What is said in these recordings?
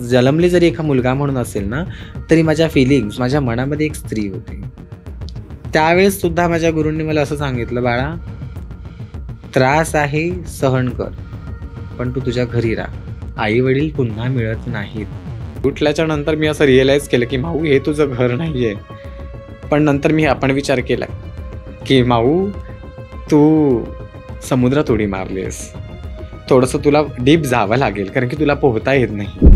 जन्मली जरी एका मुलगा म्हणून असेल ना, तरी माझ्या फिलिंग्स, माझ्या मनामध्ये एक स्त्री होती. त्यावेळेस सुद्धा माझ्या गुरूंनी मला असं सांगितलं, बाळा त्रास आहे सहन कर, पण तू तुझ्या घरी राहा, आई वडील पुन्हा मिळत नाहीत. उठल्याच्या नंतर मी असं रिअलाईज केलं की माऊ हे तुझं घर नाही आहे. पण नंतर मी आपण विचार केला की माऊ तू समुद्रात उडी मारलीस, थोडंसं तुला डीप जावं लागेल कारण की तुला पोहता येत नाही.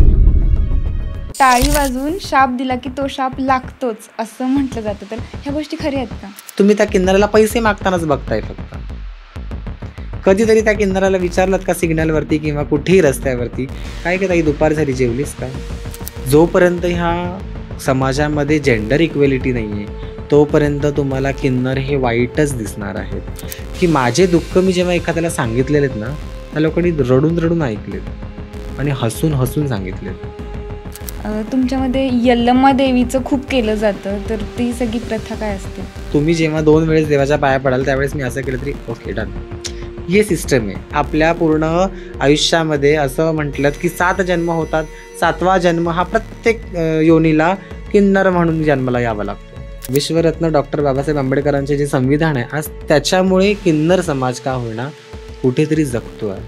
टाळी वाजवून शाप दिला की तो शाप लागतोच असं म्हटलं जातं, तर ह्या गोष्टी खऱ्या आहेत का? तुम्ही त्या किन्नराला पैसे मागतानाच बघताय फक्त. कधीतरी त्या किन्नराला विचारलात का सिग्नलवरती किंवा कुठेही रस्त्यावरती, काय की ताई दुपार झाली जेवलीस काय? जोपर्यंत ह्या समाजामध्ये जेंडर इक्वेलिटी नाही आहे तोपर्यंत तुम्हाला किन्नर हे वाईटच दिसणार आहेत. की माझे दुःख मी जेव्हा एखाद्याला सांगितलेले आहेत ना, त्या लोकांनी रडून रडून ऐकलेत आणि हसून हसून सांगितलेत. तुमच्यामध्ये यल्लम्मा देवीचं खूप केलं जातं, तर ती सगळी प्रथा काय असते? तुम्ही जेव्हा 2 वेळेस देवाच्या पाया पडाल त्यावेळेस मी असं केलं तरी ओके डन. हे सिस्टम आहे आपल्या पूर्ण आयुष्यामध्ये. असं म्हटलं की 7 जन्म होतात, 7वा जन्म हा प्रत्येक योनीला किन्नर म्हणून जन्माला यावा लागतो. विश्वरत्न डॉक्टर बाबासाहेब आंबेडकरांचे जे संविधान आहे आज त्याच्यामुळे किन्नर समाज का होईना कुठेतरी जगतो आहे.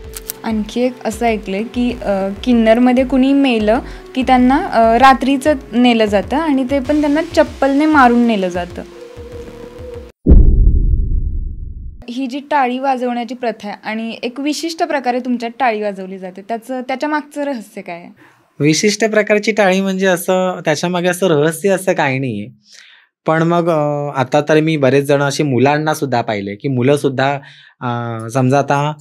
आणखी एक असं ऐकलंय की किन्नरमध्ये कुणी मेलं की त्यांना रात्रीचं नेलं जातं आणि ते पण त्यांना चप्पलने मारून नेलं जातं. ही जी टाळी वाजवण्याची प्रथा आहे आणि एक विशिष्ट प्रकारे तुमच्यात टाळी वाजवली जाते, त्याच्या मागचं रहस्य काय आहे? विशिष्ट प्रकारची टाळी म्हणजे असं त्याच्यामागे असं रहस्य असं काही नाही आहे. पण मग आता तर मी बरेच जण अशी मुलांना सुद्धा पाहिले की मुलं सुद्धा समजा आता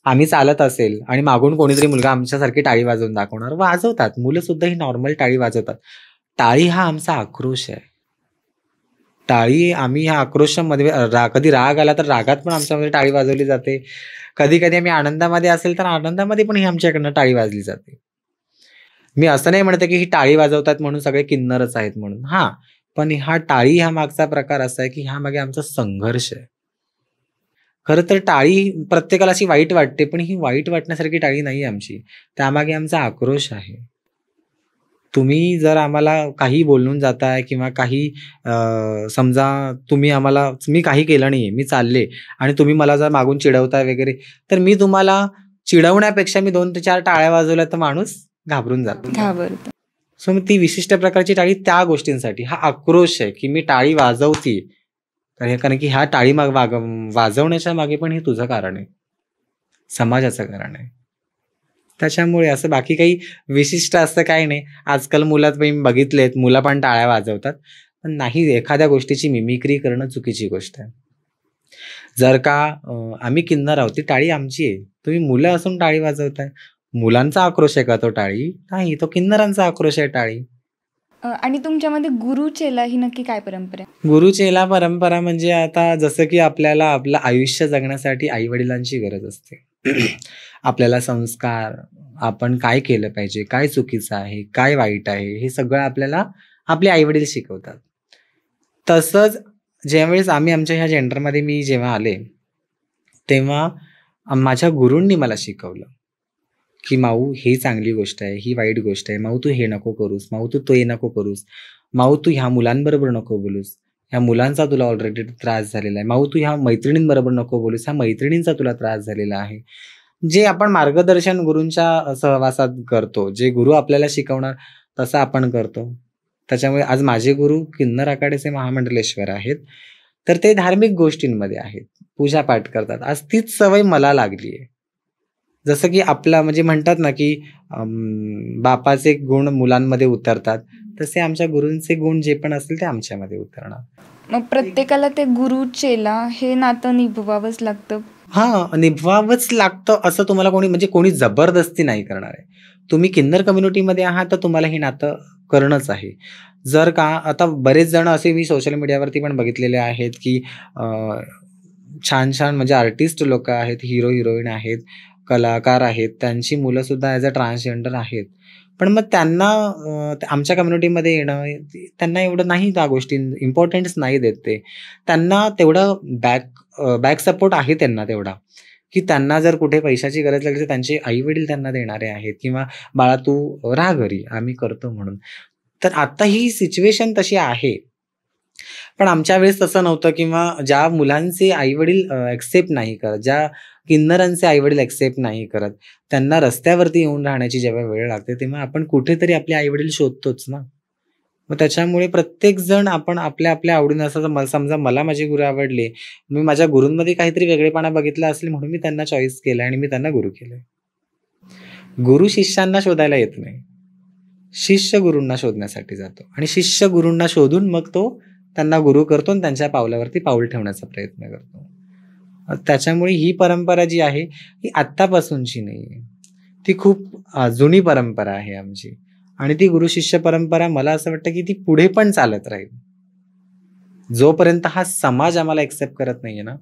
आम्ही चालत असेल आणि मागून कोणीतरी मुलगा आमच्यासारखी टाळी वाजवून दाखवणार, वाजवतात मुलं सुद्धा ही नॉर्मल टाळी वाजवतात. टाळी हा आमचा आक्रोश आहे. टाळी आम्ही ह्या आक्रोशामध्ये कधी राग आला तर रागात पण आमच्यामध्ये टाळी वाजवली जाते. कधी कधी आम्ही आनंदामध्ये असेल तर आनंदामध्ये पण ही आमच्याकडनं टाळी वाजली जाते. मी असं नाही म्हणते की ही टाळी वाजवतात म्हणून सगळे किन्नरच आहेत म्हणून, हा, पण हा टाळी हा मागचा प्रकार असा आहे की ह्या मागे आमचा संघर्ष आहे. खरं तर टाळी प्रत्येकाला अशी वाईट वाटते, पण ही वाईट वाटण्यासारखी टाळी नाही आमची, त्यामागे आमचा आक्रोश आहे. तुम्ही जर आम्हाला काही बोलून जाताय किंवा काही समजा मी काही केलं नाहीये, मी चालले आणि तुम्ही मला जर मागून चिडवताय वगैरे, तर मी तुम्हाला चिडवण्यापेक्षा मी 2 ते 4 टाळ्या वाजवल्या तर माणूस घाबरून घाबरतो. सो मग ती विशिष्ट प्रकारची टाळी त्या गोष्टींसाठी, हा आक्रोश आहे की मी टाळी वाजवते कारण की ह्या टाळी वाजवण्याच्या मागे पण हे तुझं कारण आहे, समाजाचं कारण आहे. त्याच्यामुळे असं बाकी काही विशिष्ट असं काही नाही. आजकाल मुलात मी बघितलेत, मुलं पण टाळ्या वाजवतात, पण नाही, एखाद्या गोष्टीची मिमिक्री करणं चुकीची गोष्ट आहे. जर का आम्ही किन्नर आहोत, ती टाळी आमची आहे, तुम्ही मुलं असून टाळी वाजवताय, मुलांचा आक्रोश आहे का तो टाळी? नाही, तो किन्नरांचा आक्रोश आहे टाळी. आणि तुमच्यामध्ये गुरु चेला ही नक्की काय परंपरा आहे? गुरु चेला परंपरा म्हणजे आता जसं की आपल्याला आपलं आयुष्य जगण्यासाठी आई वडिलांची गरज असते. आपल्याला संस्कार, आपण काय केलं पाहिजे, काय चुकीचं आहे, काय वाईट आहे, हे सगळं आपल्याला आपले आई वडील शिकवतात. तसंच ज्यावेळेस आम्ही आमच्या ह्या जेंडरमध्ये मी जेव्हा आले तेव्हा माझ्या गुरूंनी मला शिकवलं की माऊ ही चांगली गोष्ट आहे, ही वाईट गोष्ट आहे, माऊ तू हे नको करूस, माऊ तू ते नको करूस, माऊ तू ह्या मुलांबरोबर नको बोलूस, ह्या मुलांचा तुला ऑलरेडी त्रास झालेला आहे, माऊ तू ह्या मैत्रिणींबरोबर नको बोलूस, ह्या मैत्रिणींचा तुला त्रास झालेला आहे. जे आपण मार्गदर्शन गुरूंच्या सहवासात करतो, जे गुरु आपल्याला शिकवणार तसं आपण करतो. त्याच्यामुळे आज माझे गुरु किन्नर आखाड्याचे महामंडलेश्वर आहेत, तर ते धार्मिक गोष्टींमध्ये आहेत, पूजापाठ करतात. आज तीच सवय मला लागली आहे. जसं की आपला म्हणजे म्हणतात ना की बापाचे गुण मुलांमध्ये उतरतात, तसे आमच्या गुरूंचे गुण जे पण असतील ते आमच्यामध्ये उतरणार. मग प्रत्येकाला ते गुरु चेला हे नातं निभवावंच लागतं? हा, निभवावंच लागतं असं तुम्हाला कोणी जबरदस्ती नाही करणार आहे. तुम्ही किन्नर कम्युनिटीमध्ये आहात तर तुम्हाला हे नातं करणंच आहे. जर का आता बरेच जण असे मी सोशल मीडियावरती पण बघितलेले आहेत की छान छान म्हणजे आर्टिस्ट लोक आहेत, हिरो हिरोईन आहेत, कलाकार आहेत, त्यांची मुलं सुद्धा ॲज अ ट्रान्सजेंडर आहेत. पण मग त्यांना आमच्या कम्युनिटीमध्ये येणं त्यांना एवढं नाही, त्या गोष्टी इम्पॉर्टन्स नाही देत ते. त्यांना तेवढं बॅक सपोर्ट आहे त्यांना तेवढा की त्यांना जर कुठे पैशाची गरज लागली तर त्यांचे आई-वडील त्यांना देणारे आहेत किंवा "बाळा तू राहा घरी, आम्ही करतो" म्हणून. तर आता ही सिच्युएशन तशी आहे. पण आमच्या वेळेस तसं नव्हतं किंवा ज्या मुलांचे आई-वडील एक्सेप्ट नाही करत, ज्या किन्नरांचे आई-वडील एक्सेप्ट नाही करत, त्यांना रस्त्यावरती येऊन राहण्याची जेव्हा वेळ लागते, तेव्हा आपण कुठेतरी आपले आई-वडील शोधतोच ना. मग त्याच्यामुळे प्रत्येकजण आपण आपल्या आवडीनं असं समजा मला माझे गुरु आवडले, मी माझ्या गुरूंमध्ये काहीतरी वेगळेपणा बघितला असेल म्हणून मी त्यांना चॉईस केलं आणि मी त्यांना गुरु केले. गुरु शिष्यांना शोधायला येत नाही. शिष्य गुरूंना शोधण्यासाठी जातो आणि शिष्य गुरूंना शोधून मग तो त्यांना गुरु करतो आणि त्यांच्या पावलावरती पाऊल ठेवण्याचा प्रयत्न करतो. त्याच्यामुळे ही परंपरा जी आहे ही आत्तापासूनची नाहीये. ती खूप जुनी परंपरा आहे आमची आणि ती गुरु शिष्य परंपरा मला असं वाटतं की ती पुढे पण चालत राहील. जोपर्यंत हा समाज आम्हाला एक्सेप्ट करत नाहीये ना,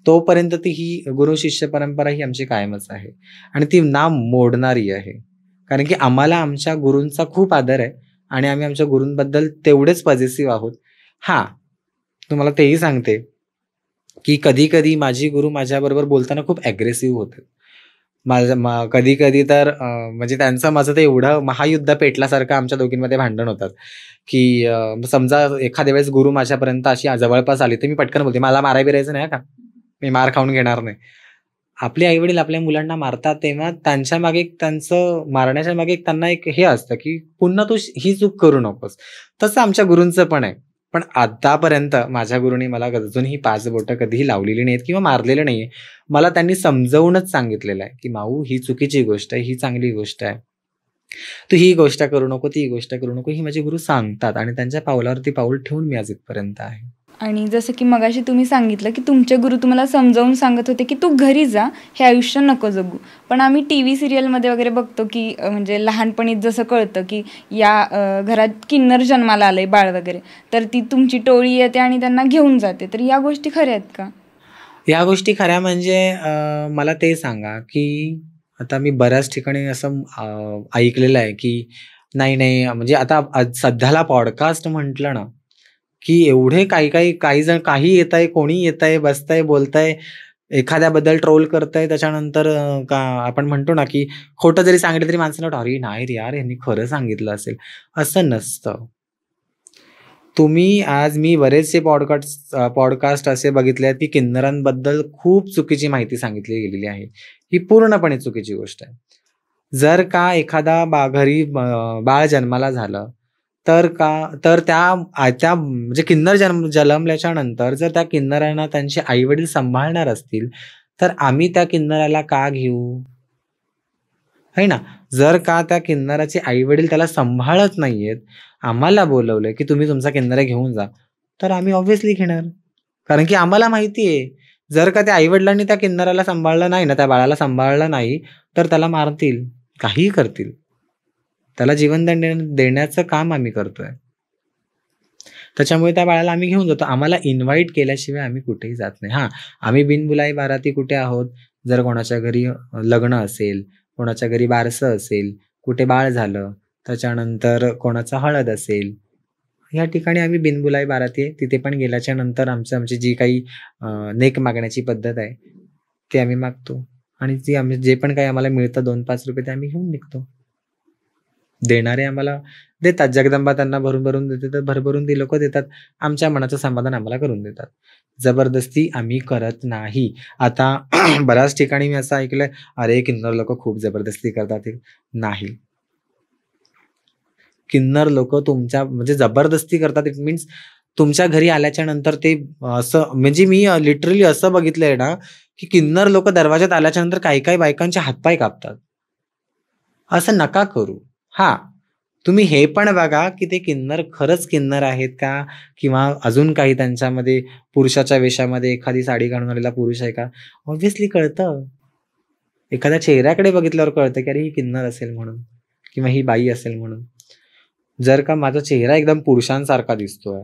तोपर्यंत ती ही गुरु शिष्य परंपरा ही आमची कायमच आहे आणि ती ना मोडणारी आहे. कारण की आम्हाला आमच्या गुरूंचा खूप आदर आहे आणि आम्ही आमच्या गुरूंबद्दल तेवढेच पॉझिटिव्ह आहोत. हां, तुम्हाला तेही सांगते, की कधी-कधी माझी गुरु माझ्याबरोबर बोलताना खूप अग्रेसिव्ह होते. कधी-कधी तर म्हणजे त्यांचं माझं ते एवढं महायुद्ध पेटल्यासारखं आमच्या दोघींमध्ये भांडण होतात, की समजा एखाद्या वेळेस गुरु माझ्यापर्यंत अशी जवळपास आली, तर मी पटकन बोलते, "मला मारायला-बिरायचं नाही का, मी मार खाऊन घेणार नाही." आपले आई-वडील आपल्या मुलांना मारतात तेव्हा त्यांच्या मागे त्यांचं मारण्याच्या मागे त्यांना एक हे असतं, की पुन्हा तू ही चूक करू नकोस. तसं आमच्या गुरूंचं पण आहे. पण आतापर्यंत माझ्या गुरूंनी मला अजूनही 5 बोटं कधीही लावलेली नाहीत किंवा मारलेलं नाहीये. मला त्यांनी समजावूनच सांगितलेलं आहे, की "माऊ ही चुकीची गोष्ट आहे, ही चांगली गोष्ट आहे. तू ही गोष्ट करू नको, ती गोष्ट करू नको." ही माझे गुरु सांगतात आणि त्यांच्या पावलावरती पाऊल ठेवून मी आज इथपर्यंत आहे. आणि जसं की मगाशी तुम्ही सांगितलं, की तुमचे गुरु तुम्हाला समजावून सांगत होते, की "तू घरी जा, हे आयुष्य नको जगू." पण आम्ही टीव्ही सीरियलमध्ये वगैरे बघतो, की म्हणजे लहानपणीच जसं कळतं, की या घरात किन्नर जन्माला आलंय बाळ वगैरे, तर ती तुमची टोळी येते आणि त्यांना घेऊन जाते. तर या गोष्टी खऱ्या आहेत का? या गोष्टी खऱ्या म्हणजे मला ते सांगा, की आता मी बऱ्याच ठिकाणी असं ऐकलेलं आहे, की नाही, म्हणजे आता सध्याला पॉडकास्ट म्हटलं ना, की एवढे काही जण काही येतंय, कोणी येतंय, बसतंय, बोलतंय, एखाद्याबद्दल ट्रोल करतंय. त्याच्यानंतर का आपण म्हणतो ना, की खोटं जरी सांगितलं तरी माणसाला वाटतं, "अरे नाही रे यार, ह्यांनी खरं सांगितलं असेल." असं नसतं. मी बरेचसे पॉडकास्ट असे बघितले आहेत, की किन्नरांबद्दल खूप चुकीची माहिती सांगितली गेलेली आहे. ही पूर्णपणे चुकीची गोष्ट आहे. जर का एखादा घरी बाळ जन्माला झालं, तर त्या म्हणजे किन्नर जन्मल्याच्या नंतर जर त्या किन्नरांना त्यांचे आई-वडील सांभाळणार असतील, तर आम्ही त्या किन्नराला का घेऊ? आहे ना? जर का त्या किन्नराचे आई-वडील त्याला सांभाळत नाहीयेत, आम्हाला बोलवलंय, की तुम्ही तुमचा किन्नर घेऊन जा, तर आम्ही ऑब्व्हियसली घेणार. कारण की आम्हाला माहिती आहे, जर का त्या आई-वडिलांनी त्या किन्नराला सांभाळलं नाही ना, त्या बाळाला सांभाळलं नाही, तर त्याला मारतील, काहीही करतील. त्याला जीवनदान देण्याचं काम आम्ही करतोय. त्याच्यामुळे त्या बाळाला आम्ही घेऊन जातो. आम्हाला इन्व्हाईट केल्याशिवाय आम्ही कुठेही जात नाही. हां, आम्ही बिनबुलाई बाराती कुठे आहोत, जर कोणाच्या घरी लग्न असेल, कोणाच्या घरी बारसं असेल, कुठे बाळ झालं, त्याच्यानंतर कोणाचा हळद असेल, या ठिकाणी आम्ही बिनबुलाई बाराती आहे. तिथे पण गेल्याच्या नंतर आमची जी काही नेक मागण्याची पद्धत आहे, ती आम्ही मागतो आणि जे पण काही आम्हाला मिळतं ₹2-5 ते आम्ही घेऊन निघतो. देणारे आम्हाला देतात. जगदंबा त्यांना भरून-भरून देते, तर भरभरून ती लोकं देतात. आमच्या मनाचं समाधान आम्हाला करून देतात. जबरदस्ती आम्ही करत नाही. आता बऱ्याच ठिकाणी मी असं ऐकलंय, "अरे, किन्नर लोकं खूप जबरदस्ती करतात." हे नाही. किन्नर लोकं तुमच्या म्हणजे जबरदस्ती करतात. इट मीन्स तुमच्या घरी आल्याच्या नंतर ते असं म्हणजे मी लिटरली असं बघितलंय ना, की किन्नर लोकं दरवाजात आल्याच्या नंतर काही-काही बायकांचे हातपाय कापतात. असं नका करू. हां, तुम्ही हे पण बघा, की ते किन्नर खरंच किन्नर आहेत का? किंवा अजून काही त्यांच्यामध्ये पुरुषाच्या वेशामध्ये एखादी साडी घालून आलेला पुरुष आहे का? ऑब्व्हियसली कळतं. एखाद्या चेहऱ्याकडे बघितल्यावर कळतं, की अरे ही किन्नर असेल म्हणून किंवा ही बाई असेल म्हणून. जर का माझा चेहरा एकदम पुरुषांसारखा दिसतोय,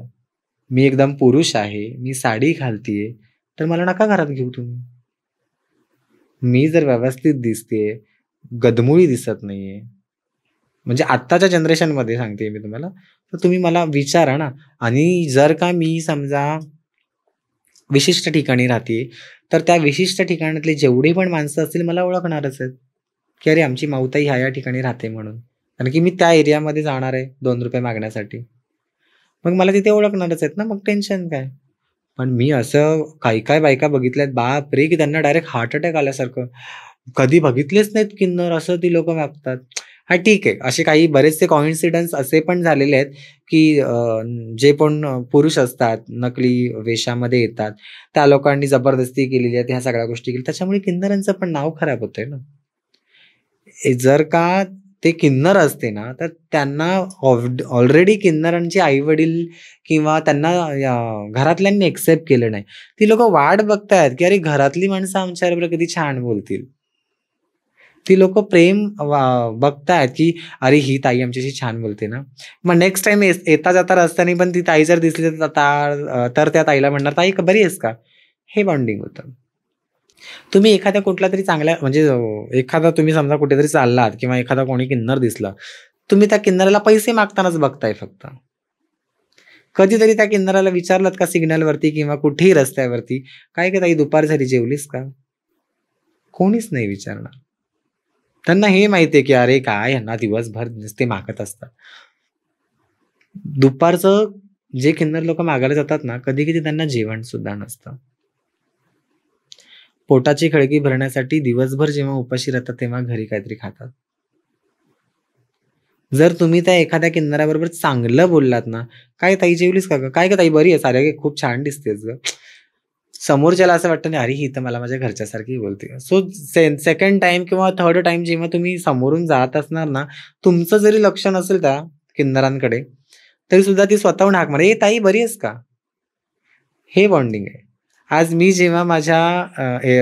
मी एकदम पुरुष आहे, मी साडी घालतीये, तर मला नका घरात घेऊ तुम्ही. मी जर व्यवस्थित दिसतेय, गदमुळी दिसत नाहीये, म्हणजे आत्ताच्या जनरेशनमध्ये सांगते मी तुम्हाला, तर तुम्ही मला विचारा ना आणि जर का मी समजा विशिष्ट ठिकाणी राहते, तर त्या विशिष्ट ठिकाणातले जेवढे पण माणसं असतील मला ओळखणारच आहेत, की अरे आमची माऊताई ह्या ठिकाणी राहते म्हणून. कारण की मी त्या एरियामध्ये जाणार आहे ₹2 मागण्यासाठी. मग मला तिथे ओळखणारच आहेत ना, मग टेन्शन काय? पण मी असं काही बायका बघितल्यात बापरे! की त्यांना डायरेक्ट हार्ट अटॅक आल्यासारखं. कधी बघितलेच नाहीत किन्नर, असं ती लोकं वागतात. हां, ठीक आहे. असे काही बरेचसे कोइन्सिडन्स असे पण झालेले आहेत, की जे पण पुरुष असतात, नकली वेशामध्ये येतात, त्या लोकांनी जबरदस्ती केलेली आहे, ह्या सगळ्या गोष्टी केल्या. त्याच्यामुळे किन्नरांचं पण नाव खराब होतंय ना. जर का ते किन्नर असते ना, तर त्यांना ऑलरेडी किन्नरांचे आई-वडील किंवा त्यांना घरातल्यांनी एक्सेप्ट केलं नाही. ती लोकं वाट बघतायत, की अरे घरातली माणसं आमच्याबरोबर कधी छान बोलतील. ती लोकं प्रेम बघतायत, की अरे ही ताई आमच्याशी छान बोलते ना. मग नेक्स्ट टाईम येता-जाता रस्त्याने पण ती ताई जर दिसली तर त्या ताईला म्हणणार, "ताई बरी आहेस का?" हे बॉन्डिंग होतं. तुम्ही एखाद्या कुठल्यातरी चांगल्या म्हणजे एखादा तुम्ही समजा कुठेतरी चाललात किंवा एखादा कोणी किन्नर दिसला, तुम्ही त्या किन्नराला पैसे मागतानाच बघताय फक्त. कधीतरी त्या किन्नराला विचारलात का सिग्नलवरती किंवा कुठेही रस्त्यावरती, "काय गं ताई दुपार झाली जेवलीस का?" कोणीच नाही विचारणार. त्यांना हे माहिती आहे, की अरे काय ह्यांना दिवसभर नुसते मागत असतात. दुपारचं जे किन्नर लोकं मागायला जातात ना, कधी-कधी त्यांना जेवण सुद्धा नसतं. पोटाची खळगी भरण्यासाठी दिवसभर जेव्हा उपाशी राहतात, तेव्हा घरी काहीतरी खातात. जर तुम्ही त्या एखाद्या किन्नराबरोबर चांगलं बोललात ना, "काय ताई जेवलीस का गं? काय गं ताई बरी आहेस? अरे खूप छान दिसतेस गं." समोरच्याला असं वाटतं ना, "अरे ही तर मला माझ्या घरच्यासारखी बोलते." सो सेकंड टाईम किंवा थर्ड टाईम जेव्हा तुम्ही समोरून जात असणार ना, तुमचं जरी लक्ष नसेल त्या किन्नरांकडे, तरी सुद्धा ती स्वतःहून हाक मारेल, "ए ताई बरी आहेस का?" हे बॉन्डिंग आहे. आज मी जेव्हा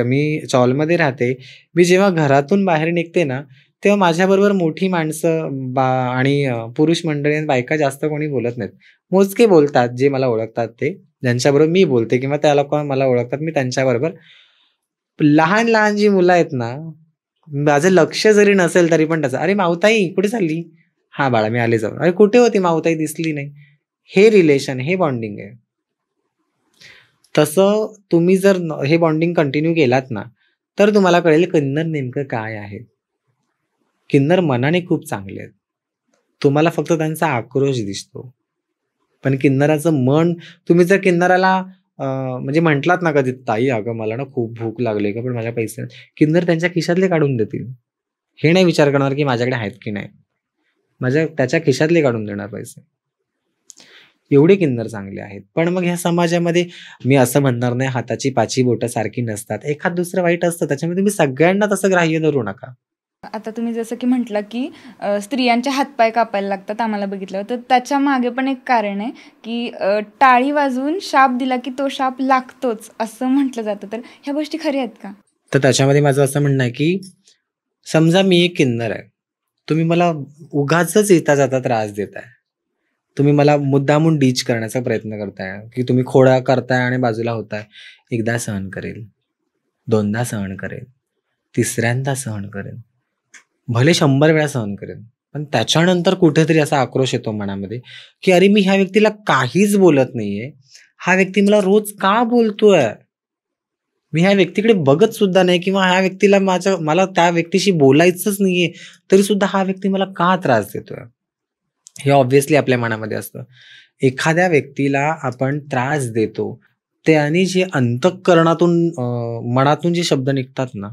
मी चॉलमध्ये राहते. मी जेव्हा घरातून बाहेर निघते ना, तेव्हा माझ्याबरोबर मोठी माणसं आणि पुरुष मंडळी आणि बायका जास्त कोणी बोलत नाहीत. मोजके बोलतात जे मला ओळखतात ते. ज्यांच्याबरोबर मी बोलते किंवा त्या लोकं मला ओळखतात मी त्यांच्याबरोबर. लहान-लहान जी मुलं आहेत ना, माझं लक्ष जरी नसेल तरी पण त्याचं, "अरे माऊताई कुठे चालली?" "हां बाळा मी आले जाऊन." "अरे कुठे होती माऊताई दिसली नाही." हे रिलेशन, हे बॉन्डिंग आहे. तसं तुम्ही जर हे बॉन्डिंग कंटिन्यू केलात ना, तर तुम्हाला कळेल किन्नर नेमकं काय आहे. किन्नर मनाने खूप चांगले आहेत. तुम्हाला फक्त त्यांचा आक्रोश दिसतो. पण किन्नराचं मन तुम्ही जर किन्नराला म्हणजे म्हटलात ना कधी, "ताई अगं मला ना खूप भूक लागली आहे गं, पण माझ्या पैसे नाही." किन्नर त्यांच्या खिशातले काढून देतील. हे नाही विचार करणार की माझ्याकडे आहेत की नाही. त्याच्या खिशातले काढून देणार पैसे. एवढे किन्नर चांगले आहेत. पण मग ह्या समाजामध्ये मी असं म्हणणार नाही हाताची 5ही बोटं सारखी नसतात. एखाद दुसरं वाईट असतं त्याच्यामुळे तुम्ही सगळ्यांना तसं ग्राह्य धरू नका. आता तुम्ही जसं की म्हटलं, की स्त्रियांचे हातपाय कापायला लागतात आम्हाला बघितल्यावर. तर त्याच्या मागे पण एक कारण आहे, की टाळी वाजवून शाप दिला, की तो शाप लागतोच असं म्हटलं जातं. तर ह्या गोष्टी खऱ्या आहेत का? तर त्याच्यामध्ये माझं असं म्हणणं आहे, की समजा मी एक किन्नर आहे. तुम्ही मला उगाचच येता-जाता त्रास देताय. तुम्ही मला मुद्दामून डीच करण्याचा प्रयत्न करताय, की तुम्ही खोडा करताय आणि बाजूला होताय. एकदा सहन करेल, दोनदा सहन करेल, तिसऱ्यांदा सहन करेल. भले 100 वेळा सहन करेन. पण त्याच्यानंतर कुठेतरी असा आक्रोश येतो मनामध्ये, की अरे मी ह्या व्यक्तीला काहीच बोलत नाहीये. हा व्यक्ती मला रोज का बोलतोय? मी ह्या व्यक्तीकडे बघत सुद्धा नाही किंवा ह्या व्यक्तीला मला त्या व्यक्तीशी बोलायचंच नाहीये, तरी सुद्धा हा व्यक्ती मला का त्रास देतोय? हे ऑब्व्हियसली आपल्या मनामध्ये असतं. एखाद्या व्यक्तीला आपण त्रास देतो, त्याने जे अंतःकरणातून मनातून जे शब्द निघतात ना,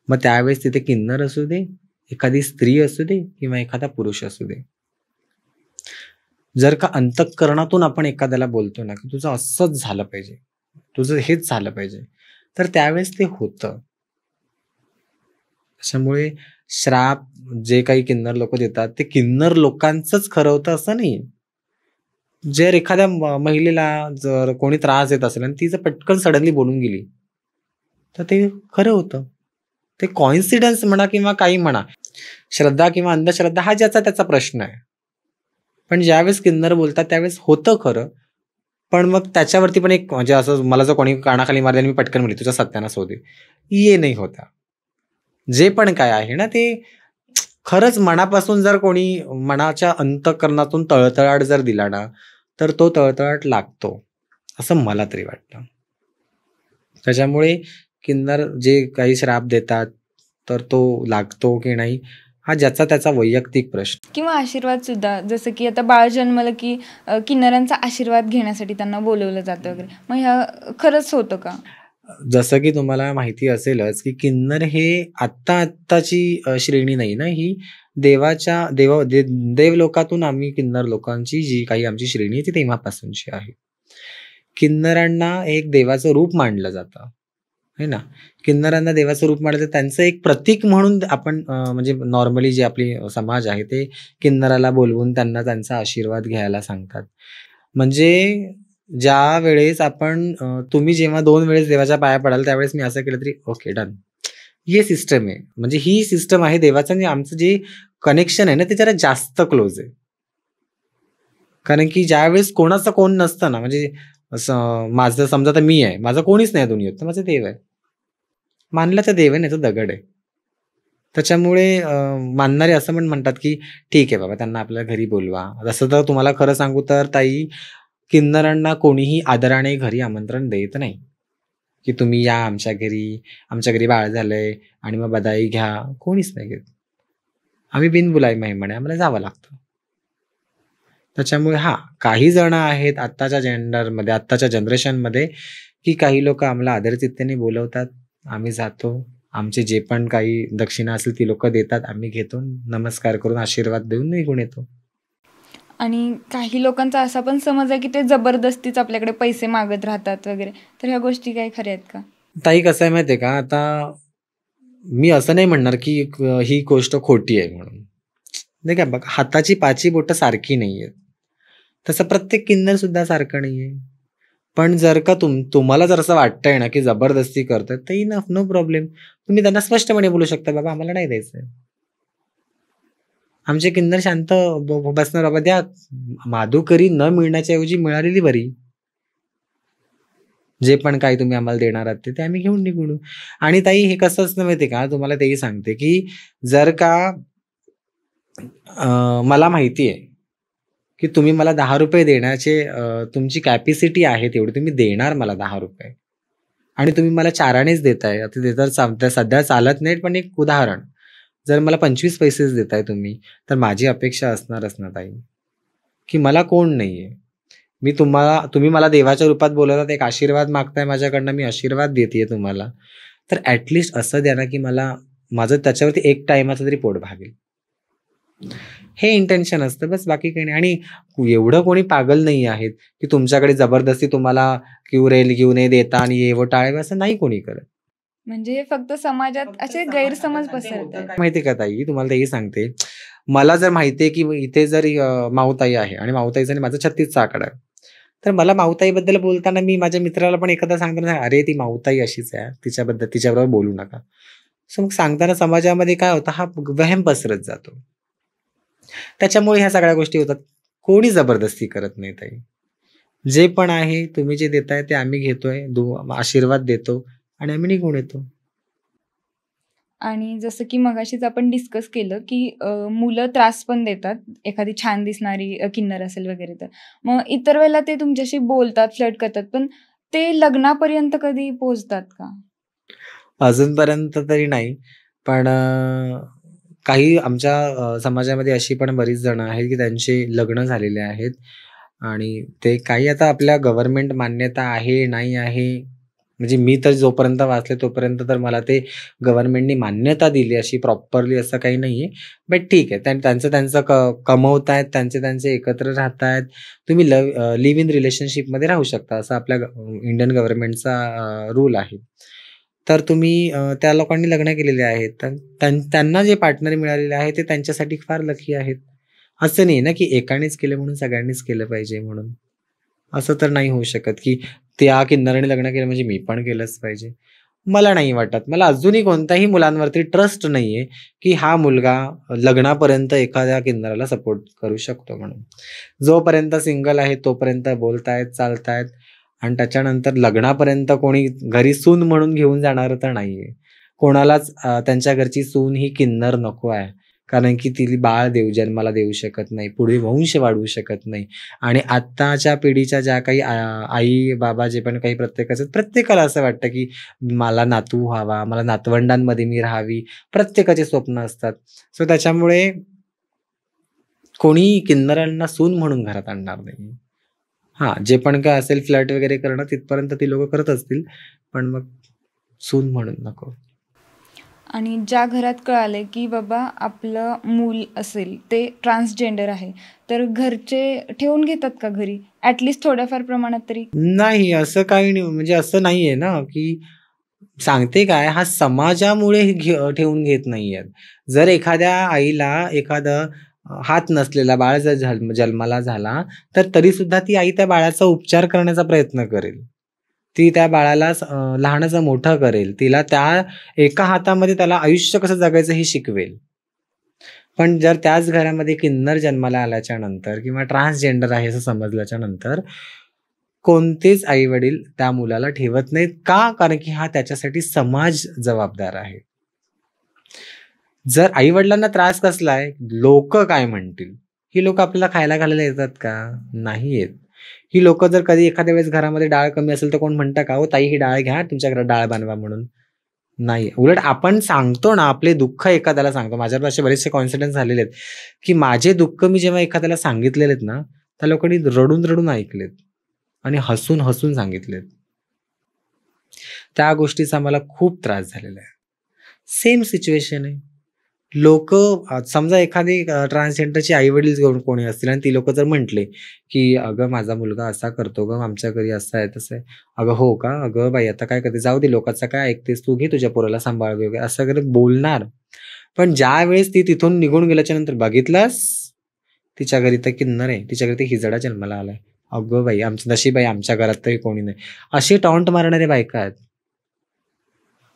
मग त्यावेळेस तिथे किन्नर असू दे, एखादी स्त्री असू दे किंवा एखादा पुरुष असू दे. जर का अंतःकरणातून आपण एखाद्याला बोलतो ना, की तुझं असंच झालं पाहिजे, तुझं हेच झालं पाहिजे, तर त्यावेळेस ते होतं. त्याच्यामुळे श्राप जे काही किन्नर लोकं देतात, ते किन्नर लोकांचंच खरं होतं असं नाही. जर एखाद्या महिलेला जर कोणी त्रास देत असेल आणि ती जर पटकन सडनली बोलून गेली, तर ते खरं होतं. ते कोइन्सिडन्स म्हणा किंवा काही म्हणा. श्रद्धा किंवा अंधश्रद्धा हा ज्याचा त्याचा प्रश्न आहे. पण ज्यावेळेस किन्नर बोलतात त्यावेळेस होतं खरं. पण मग त्याच्यावरती पण एक म्हणजे असं मला जर कोणी कानाखाली मारले आणि मी पटकन म्हणले, "तुझा सत्यानाश होऊ दे." ये नाही होता. जे पण काय आहे ना ते खरंच मनापासून जर कोणी मनाच्या अंतःकरणातून तळतळाट जर दिला ना, तर तो तळतळाट लागतो, असं मला तरी वाटतं. त्याच्यामुळे किन्नर जे काही श्राप देतात, तर तो लागतो की नाही हा ज्याचा त्याचा वैयक्तिक प्रश्न. किंवा आशीर्वाद सुद्धा, जसं की आता बाळ जन्मलं की किन्नरांचा आशीर्वाद घेण्यासाठी त्यांना बोलवलं जातं वगैरे. मग ह्या खरंच होतं का? जसं की तुम्हाला माहिती असेलच, की किन्नर हे आत्ताची श्रेणी नाही ना, ही देवलोकातून आम्ही किन्नर लोकांची जी काही आमची श्रेणी आहे ती तेव्हापासूनची आहे. किन्नरांना एक देवाचं रूप मानलं जातं, है ना. किन्नरांना देवाचं रूप मानलं जातं, त्यांचं एक प्रतीक म्हणून आपण म्हणजे नॉर्मली जे आपली समाज आहे ते किन्नराला बोलवून त्यांना त्यांचा आशीर्वाद घ्यायला सांगतात. म्हणजे ज्यावेळेस आपण तुम्ही जेव्हा 2 वेळेस देवाच्या पाया पडाल त्यावेळेस मी असं केलं तरी ओके डन. ही सिस्टम आहे. म्हणजे ही सिस्टम आहे देवाचं आणि आमचं जे कनेक्शन आहे ना ते जरा जास्त क्लोज आहे. कारण की ज्यावेळेस कोणाचं कोण नसतं ना, म्हणजे असं माझं समजा तर मी आहे. माझं कोणीच नाही दुनियेत, तर माझं देव आहे. मानला तर देव आहे, नाही तर दगड आहे. त्याच्यामुळे मानणारे असं पण म्हणतात, की ठीक आहे बाबा त्यांना आपल्या घरी बोलवा. तसं तर तुम्हाला खरं सांगू तर ताई, किन्नरांना कोणीही आदराने घरी आमंत्रण देत नाही, की तुम्ही या आमच्या घरी बाळ झालंय आणि मग बधाई घ्या. कोणीच नाही घेत. आम्ही बिनबुलाए मेहमान आहे. आम्हाला जावं लागतं. त्याच्यामुळे काही जण आहेत आत्ताच्या जनरेशनमध्ये, की काही लोकं आम्हाला आदरातिथ्याने बोलवतात. आम्ही जातो. आमचे जे पण काही दक्षिणा असेल ती लोकं देतात. आम्ही घेतो. नमस्कार करून आशीर्वाद देऊन निघून येतो. आणि काही लोकांचा असा पण समज आहे की ते जबरदस्तीच आपल्याकडे पैसे मागत राहतात वगैरे. तर ह्या गोष्टी काही खऱ्या आहेत का? ताई कसं आहे माहिती आहे का, आता मी असं नाही म्हणणार, की ही गोष्ट खोटी आहे म्हणून. नाही का बघा, हाताची 5ही बोटं सारखी नाहीयेत. तसं प्रत्येक किन्नर सुद्धा सारखं नाहीये. पण जर का तुम्हाला जर असं वाटतंय ना, की जबरदस्ती करतायत, तर इनफ, नो प्रॉब्लेम. तुम्ही त्यांना स्पष्टपणे बोलू शकता, "बाबा आम्हाला नाही द्यायचंय." आमचे किन्नर शांत बसणार, "बाबा द्या." माधुकरी न मिळण्याच्या ऐवजी मिळालेली बरी. जे पण काही तुम्ही आम्हाला देणार आहात ते आम्ही घेऊन निघू. आणि ताई हे कसं असतं माहिती आहे का, तुम्हाला तेही सांगते, की जर का मला माहिती आहे, की तुम्ही मला ₹10 देण्याचे तुमची कॅपॅसिटी आहे तेवढी तुम्ही देणार मला ₹10 आणि तुम्ही मला 4 आणेच देताय. आता ते तर सध्या चालत नाहीत, पण एक उदाहरण. जर मला 25 पैसेच देताय तुम्ही, तर माझी अपेक्षा असणारच ना ताई, की मला कोण नाहीये. तुम्ही मला देवाच्या रूपात बोलवतात, एक आशीर्वाद मागताय माझ्याकडनं, मी आशीर्वाद देतेय तुम्हाला. तर ॲट लीस्ट असं द्या ना, की माझं त्याच्यावरती एक टाईमाचं तरी पोट भागेल. हे इंटेन्शन असतं बस, बाकी काही नाही. आणि एवढं कोणी पागल नाही आहेत, की तुमच्याकडे जबरदस्ती तुम्हाला क्युरेल घेऊ नये देता आणि हे टाळावे असं नाही कोणी करत. म्हणजे हे फक्त समाजात असे गैरसमज पसरतात. काय माहिती का ताई, तुम्हाला तेही सांगते. मला जर माहिती आहे, की इथे जर माऊताई आहे आणि माऊताईचा आणि माझा 36चा आकडा आहे. तर मला माऊताईबद्दल बोलताना मी माझ्या मित्राला पण एखादा सांगताना, "अरे ती माऊताई अशीच आहे, तिच्याबरोबर बोलू नका." सो मग सांगताना समाजामध्ये काय होतं, हा वहम पसरत जातो. त्याच्यामुळे ह्या सगळ्या गोष्टी होतात. कोणी जबरदस्ती करत नाही ताई. जे पण आहे तुम्ही जे देताय ते आम्ही घेतोय, आशीर्वाद देतो आणि आम्ही निघून येतो. आणि जसं की मगाशीच आपण डिस्कस केलं, की मुलं त्रास पण देतात, एखादी छान दिसणारी किन्नर असेल वगैरे तर. मग इतर वेळेला ते तुमच्याशी बोलतात, फ्लर्ट करतात, पण ते लग्नापर्यंत कधी पोहोचतात का? अजूनपर्यंत तरी नाही. पण काही आमच्या समाजामध्ये अशी पण बरीच जणं आहेत, की त्यांचे लग्न झालेले आहेत आणि ते काही आता आपल्या गव्हर्नमेंट मान्यता आहे, नाही आहे, म्हणजे मी तर जोपर्यंत वाचले तोपर्यंत तर मला ते गव्हर्नमेंटनी मान्यता दिली अशी प्रॉपरली असं काही नाहीये. बट ठीक आहे. त्यांचं कमवतायत, त्यांचे एकत्र राहतायत. तुम्ही लिव्ह इन रिलेशनशिपमध्ये राहू शकता असं आपल्या इंडियन गव्हर्नमेंटचा रूल आहे. तर तुम्ही त्या लोकांनी लग्न केलेले आहेत. तर त्यांना जे पार्टनर मिळालेले आहे ते त्यांच्यासाठी फार लकी आहेत. असं नाही ना, की एकानेच केलं म्हणून सगळ्यांनीच केलं पाहिजे म्हणून. असं तर नाही होऊ शकत, की त्या किन्नराने लग्न केलं म्हणजे मी पण केलंच पाहिजे. मला नाही वाटत. मला अजूनही कोणत्याही मुलांवरती ट्रस्ट नाहीये, की हा मुलगा लग्नापर्यंत एखाद्या किन्नराला सपोर्ट करू शकतो म्हणून. जोपर्यंत सिंगल आहे तोपर्यंत बोलतायत, चालतायत आणि त्याच्यानंतर लग्नापर्यंत कोणी घरी सून म्हणून घेऊन जाणारं तर नाहीये. कोणालाच त्यांच्या घरची सून ही किन्नर नको आहे. कारण की ती बाळ जन्माला देऊ शकत नाही, पुढे वंश वाढवू शकत नाही. आणि आत्ताच्या पिढीच्या ज्या काही आई बाबा जे पण काही प्रत्येकाला असं वाटतं की मला नातू व्हावा, मला नातवंडांमध्ये मी राहावी, प्रत्येकाचे स्वप्न असतात. सो त्याच्यामुळे कोणी किन्नरांना सून म्हणून घरात आणणार नाही. हां, जे पण काय असेल फ्लर्ट वगैरे करणं तिथपर्यंत ती लोकं करत असतील, पण मग सून म्हणून नको. आणि ज्या घरात कळाले की बाबा आपलं मूल असेल ते ट्रान्सजेंडर आहे, तर घरचे ठेवून घेतात का घरी? ॲटलीस्ट थोड्याफार प्रमाणात तरी? नाही, असं काही नाही. म्हणजे असं नाहीये ना, की सांगते काय, हा समाजामुळे ठेवून घेत नाहीयेत. जर एखाद्या आईला एखादं हात नसलेला बाळ जर जन्माला झाला, तर तरीसुद्धा ती आई त्या बाळाचा उपचार करण्याचा प्रयत्न करेल. ती त्या बाळाला लहानाचं मोठं करेल. तिला त्या एका हातामध्ये त्याला आयुष्य कसं जगायचं हे शिकवेल. पण जर त्याच घरामध्ये किन्नर जन्माला आल्याच्या नंतर किंवा ट्रान्सजेंडर आहे असं समजल्याच्या नंतर कोणतेच आई-वडील त्या मुलाला ठेवत नाहीत. का? कारण की हा त्याच्यासाठी समाज जबाबदार आहे. जर आई-वडिलांना त्रास कसलाय, लोकं काय म्हणतील? ही लोकं आपल्याला खायला घालायला येतात का? नाही येत. ही लोकं जर कधी एखाद्या वेळेस घरामध्ये डाळ कमी असेल तर कोण म्हणतं का, "हो ताई ही डाळ घ्या, तुमच्या घरात डाळ बनवा" म्हणून? नाही. उलट आपण सांगतो ना, आपले दुःख एखाद्याला सांगतो. माझ्यावर असे बरेचसे कॉन्सिडन्स झालेले आहेत, की माझे दुःख मी जेव्हा एखाद्याला सांगितलेले आहेत ना, त्या लोकांनी रडून-रडून ऐकलेत आणि हसून-हसून सांगितलेत. त्या गोष्टीचा मला खूप त्रास झालेला आहे. सेम सिच्युएशन आहे. लोकं समजा एखादी ट्रान्सजेंडरची आई-वडील कोणी असतील आणि ती लोकं जर म्हटले, की "अगं माझा मुलगा असा करतो गं, आमच्या घरी असं आहे, तसं आहे." "अगं हो का? अगं बाई आता काय करते? जाऊ दे लोकांचं काय ऐकतेस तू? घे तुझ्या पोराला सांभाळ वगैरे." असं वगैरे बोलणार. पण ज्यावेळेस ती तिथून निघून गेल्याच्या नंतर "बघितलंस? तिच्या घरी तर किन्नर आहे. तिच्या घरी तर हिजडा जन्माला आलाय." "अगं बाई आमचं नशीब आहे आमच्या घरात तरी कोणी नाही." असे टॉन्ट मारणाऱ्या बायका आहेत.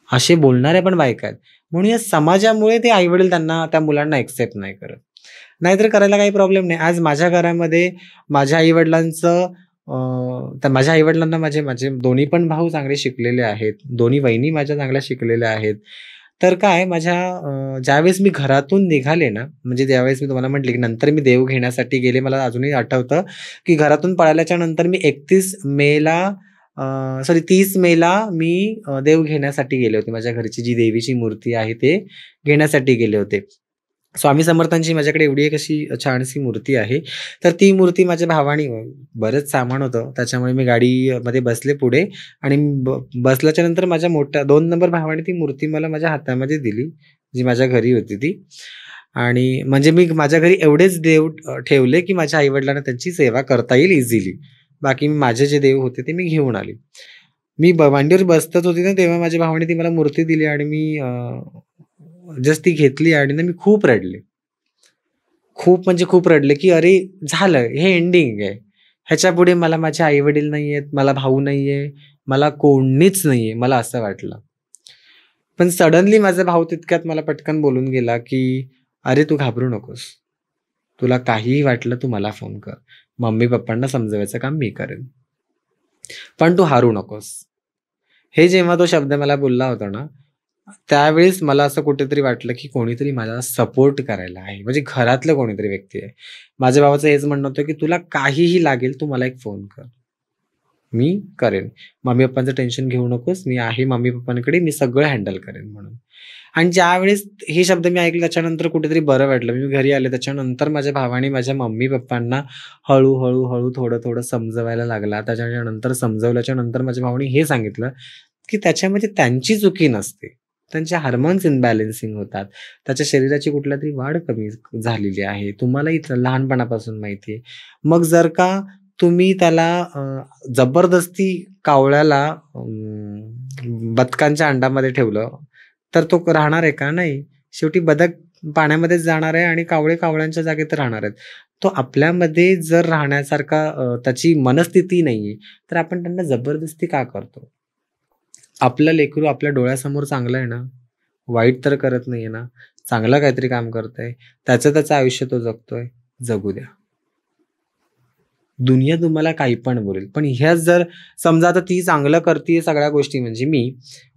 असे बोलणाऱ्या पण बायका आहेत. म्हणून या समाजामुळे ते आई-वडील त्यांना त्या मुलांना एक्सेप्ट नाही करत. नाहीतर करायला काही प्रॉब्लेम नाही. आज माझ्या घरामध्ये माझ्या आई-वडिलांचं तर माझ्या आई-वडिलांना माझे माझे दोन्ही पण भाऊ चांगले शिकलेले आहेत. दोन्ही वहिनी माझ्या चांगल्या शिकलेल्या आहेत. तर काय ज्यावेळेस मी घरातून निघाले ना, म्हणजे ज्यावेळेस मी तुम्हाला म्हटले, की नंतर मी देव घेण्यासाठी गेले. मला अजूनही आठवतं, की घरातून पळाल्याच्या नंतर मी 30 मेला मी देव घेण्यासाठी गेले होते. माझ्या घरची जी देवीची मूर्ती आहे ते घेण्यासाठी गेले होते. स्वामी समर्थांची माझ्याकडे एवढी एक अशी छानशी मूर्ती आहे. तर ती मूर्ती माझ्या भावाने बरंच सामान होतं. त्याच्यामुळे मी गाडीमध्ये बसले पुढे आणि बसल्याच्या नंतर माझ्या मोठ्या 2 नंबर भावाने ती मूर्ती मला माझ्या हातामध्ये दिली, जी माझ्या घरी होती ती. आणि म्हणजे मी माझ्या घरी एवढेच देव ठेवले, की माझ्या आई-वडिलांना त्यांची सेवा करता येईल इझिली. बाकी माझे जे देव होते ते मी घेऊन आले. मी मांडीवर बसतच होती ना, तेव्हा माझ्या भावाने ती मला मूर्ती दिली आणि मी जस्ट ती घेतली आणि ना मी खूप रडले. खूप म्हणजे खूप रडले, की अरे झालं हे एंडिंग आहे. ह्याच्यापुढे मला माझे आई-वडील नाहीयेत, मला भाऊ नाहीये, मला कोणीच नाहीये, मला असं वाटलं. पण सडनली माझा भाऊ तितक्यात मला पटकन बोलून गेला, की "अरे तू घाबरू नकोस. तुला काहीही वाटलं तू मला फोन कर. मम्मी-पप्पांना समजवायचं काम मी करेन. पण तू हारू नकोस." हे जेव्हा तो शब्द मला बोलला होता ना, त्यावेळेस मला असं कुठेतरी वाटलं, की कोणीतरी मला सपोर्ट करायला आहे. म्हणजे घरातलं कोणीतरी व्यक्ती आहे. माझ्या भावाचं हेच म्हणणं होतं, की "तुला काहीही लागेल तू मला एक फोन कर. मी करेन. मम्मी-पप्पांचं टेन्शन घेऊ नकोस. मी आहे मम्मी-पप्पांकडे. मी सगळं हँडल करेन" म्हणून. आणि ज्यावेळेस हे शब्द मी ऐकले त्याच्यानंतर कुठेतरी बरं वाटलं. मी घरी आले त्याच्यानंतर माझ्या भावाने माझ्या मम्मी-पप्पांना हळू-हळू थोडं-थोडं समजवायला लागला. त्याच्यानंतर समजवल्याच्या नंतर माझ्या भावाने हे सांगितलं, की त्याच्यामध्ये त्यांची चुकी नसते. त्यांचे हार्मोन्स इम्बॅलन्सिंग होतात. त्याच्या शरीराची कुठलीतरी वाढ कमी झालेली आहे. तुम्हालाही लहानपणापासून माहिती आहे. मग जर का तुम्ही त्याला जबरदस्ती कावळ्याला बदकांच्या अंडामध्ये ठेवलं, तर तो राहणार आहे का? नाही. शेवटी बदक पाण्यामध्येच जाणार आहे आणि कावळे कावळ्यांच्या जागेत राहणार आहेत. तो आपल्यामध्ये जर राहण्यासारखा त्याची मनस्थिती नाहीये, तर आपण त्यांना जबरदस्ती का करतो? आपलं लेकरू आपल्या डोळ्यासमोर चांगलं आहे ना, वाईट तर करत नाहीये ना, चांगलं काहीतरी काम करतंय. त्याचं आयुष्य तो जगतोय, जगू द्या. दुनिया तुम्हाला काही पण बोलेल. पण ह्याच जर समजा आता ती चांगलं करतीये सगळ्या गोष्टी म्हणजे मी,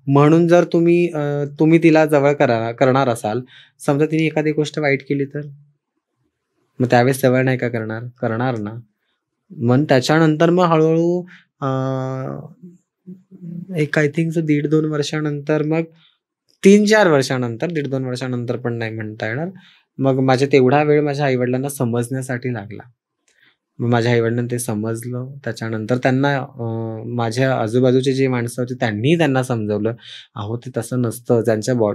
म्हणून जर तुम्ही तिला जवळ करणार असाल, समजा तिने एखादी गोष्ट वाईट केली तर? मग त्यावेळेस जवळ नाही का करणार? करणार ना. मग त्याच्यानंतर मग हळू-हळू एक आय थिंक 1.5-2 वर्षानंतर मग 3-4 वर्षानंतर, 1.5-2 वर्षानंतर पण नाही म्हणता येणार. मग तेवढा वेळ माझ्या आई-वडिलांना समजण्यासाठी लागला. मग माझ्या आई-वडिलांना ते समजलं. त्याच्यानंतर त्यांना माझ्या आजूबाजूची जी माणसं होती त्यांना समजावलं. अहो, ते तसं नसतं.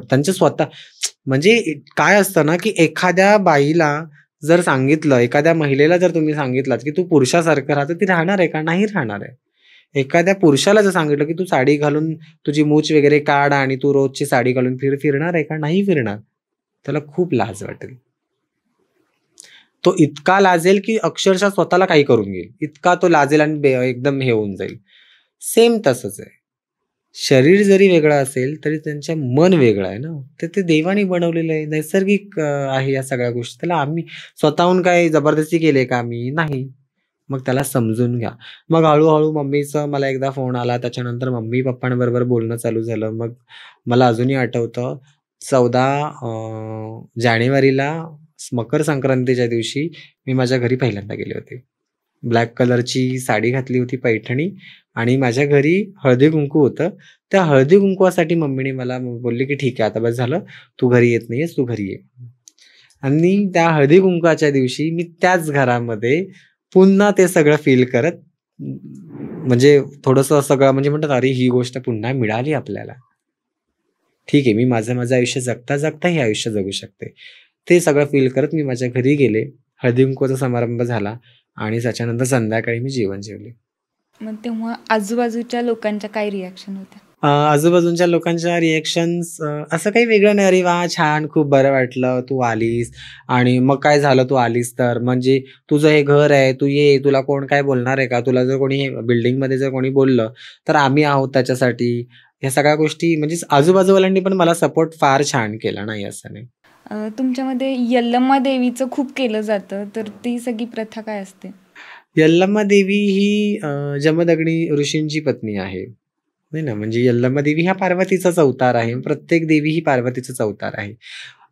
त्यांच्या स्वतः म्हणजे काय असतं ना, की एखाद्या बाईला जर सांगितलं, एखाद्या महिलेला जर तुम्ही सांगितलात, की तू पुरुषासारखं राहा, तर ती राहणार आहे का? नाही राहणार आहे. एखाद्या पुरुषाला जर सांगितलं, की तू साडी घालून तुझी मूछ वगैरे काढ आणि तू रोजची साडी घालून फिरणार आहे का? नाही फिरणार. त्याला खूप लाज वाटेल. तो इतका लाजेल, की अक्षरशः स्वतःला काही करून घेईल. इतका तो लाजेल आणि एकदम हे होऊन जाईल. सेम तसंच आहे. शरीर जरी वेगळं असेल, तरी त्यांचं मन वेगळं आहे ना. तर ते देवाने बनवलेलं आहे. नैसर्गिक आहे या सगळ्या गोष्टी. त्याला आम्ही स्वतःहून काही जबरदस्ती केली का आम्ही? नाही. मग त्याला समजून घ्या. मग हळू मम्मीचा मला एकदा फोन आला. त्याच्यानंतर मम्मी-पप्पांबरोबर बोलणं चालू झालं. मग मला अजूनही आठवतं 14 जानेवारीला मकर संक्रांतीच्या दिवशी मी माझ्या घरी पहिल्यांदा गेले होते. ब्लॅक कलरची साडी घातली होती पैठणी आणि माझ्या घरी हळदी-कुंकू होतं. त्या हळदी-कुंकवासाठी मम्मीने मला बोलली, की "ठीक आहे, आता बस झालं. तू घरी येत नाहीयेस, तू घरी ये." आणि त्या हळदी-कुंकवाच्या दिवशी मी त्याच घरामध्ये पुन्हा ते सगळं फील करत म्हणजे थोडंसं सगळं म्हणजे म्हणतात, "अरे, ही गोष्ट पुन्हा मिळाली आपल्याला. ठीक आहे, मी माझं आयुष्य जगता हे आयुष्य जगू शकते." ते सगळं फील करत मी माझ्या घरी गेले. हळदी-कुंकवाचा समारंभ झाला आणि त्याच्यानंतर संध्याकाळी मी जेवण जेवले. मग तेव्हा आजूबाजूच्या लोकांच्या काय रिॲक्शन होत्या? आजूबाजूच्या लोकांच्या रिएक्शन्स असं काही वेगळं नाही. "अरे वाह! छान, खूप बरं वाटलं तू आलीस आणि मग काय झालं तू आलीस तर? म्हणजे तुझं हे घर आहे, तू ये, तुला कोण काय बोलणार आहे का? तुला जर कोणी बिल्डिंगमध्ये जर कोणी बोललं, तर आम्ही आहोत त्याच्यासाठी." ह्या सगळ्या गोष्टी म्हणजे आजूबाजूवाल्यांनी पण मला सपोर्ट फार छान केला, नाही असं नाही. तुमच्यामध्ये यल्लम्मा देवीचं खूप केलं जातं, तर ती सगळी प्रथा काय असते? यल्लम्मा देवी ही जमदग्नी ऋषींची पत्नी आहे. नाही ना, म्हणजे यल्लम्मा देवी हा पार्वतीचाच अवतार आहे. प्रत्येक देवी ही पार्वतीचाच अवतार आहे.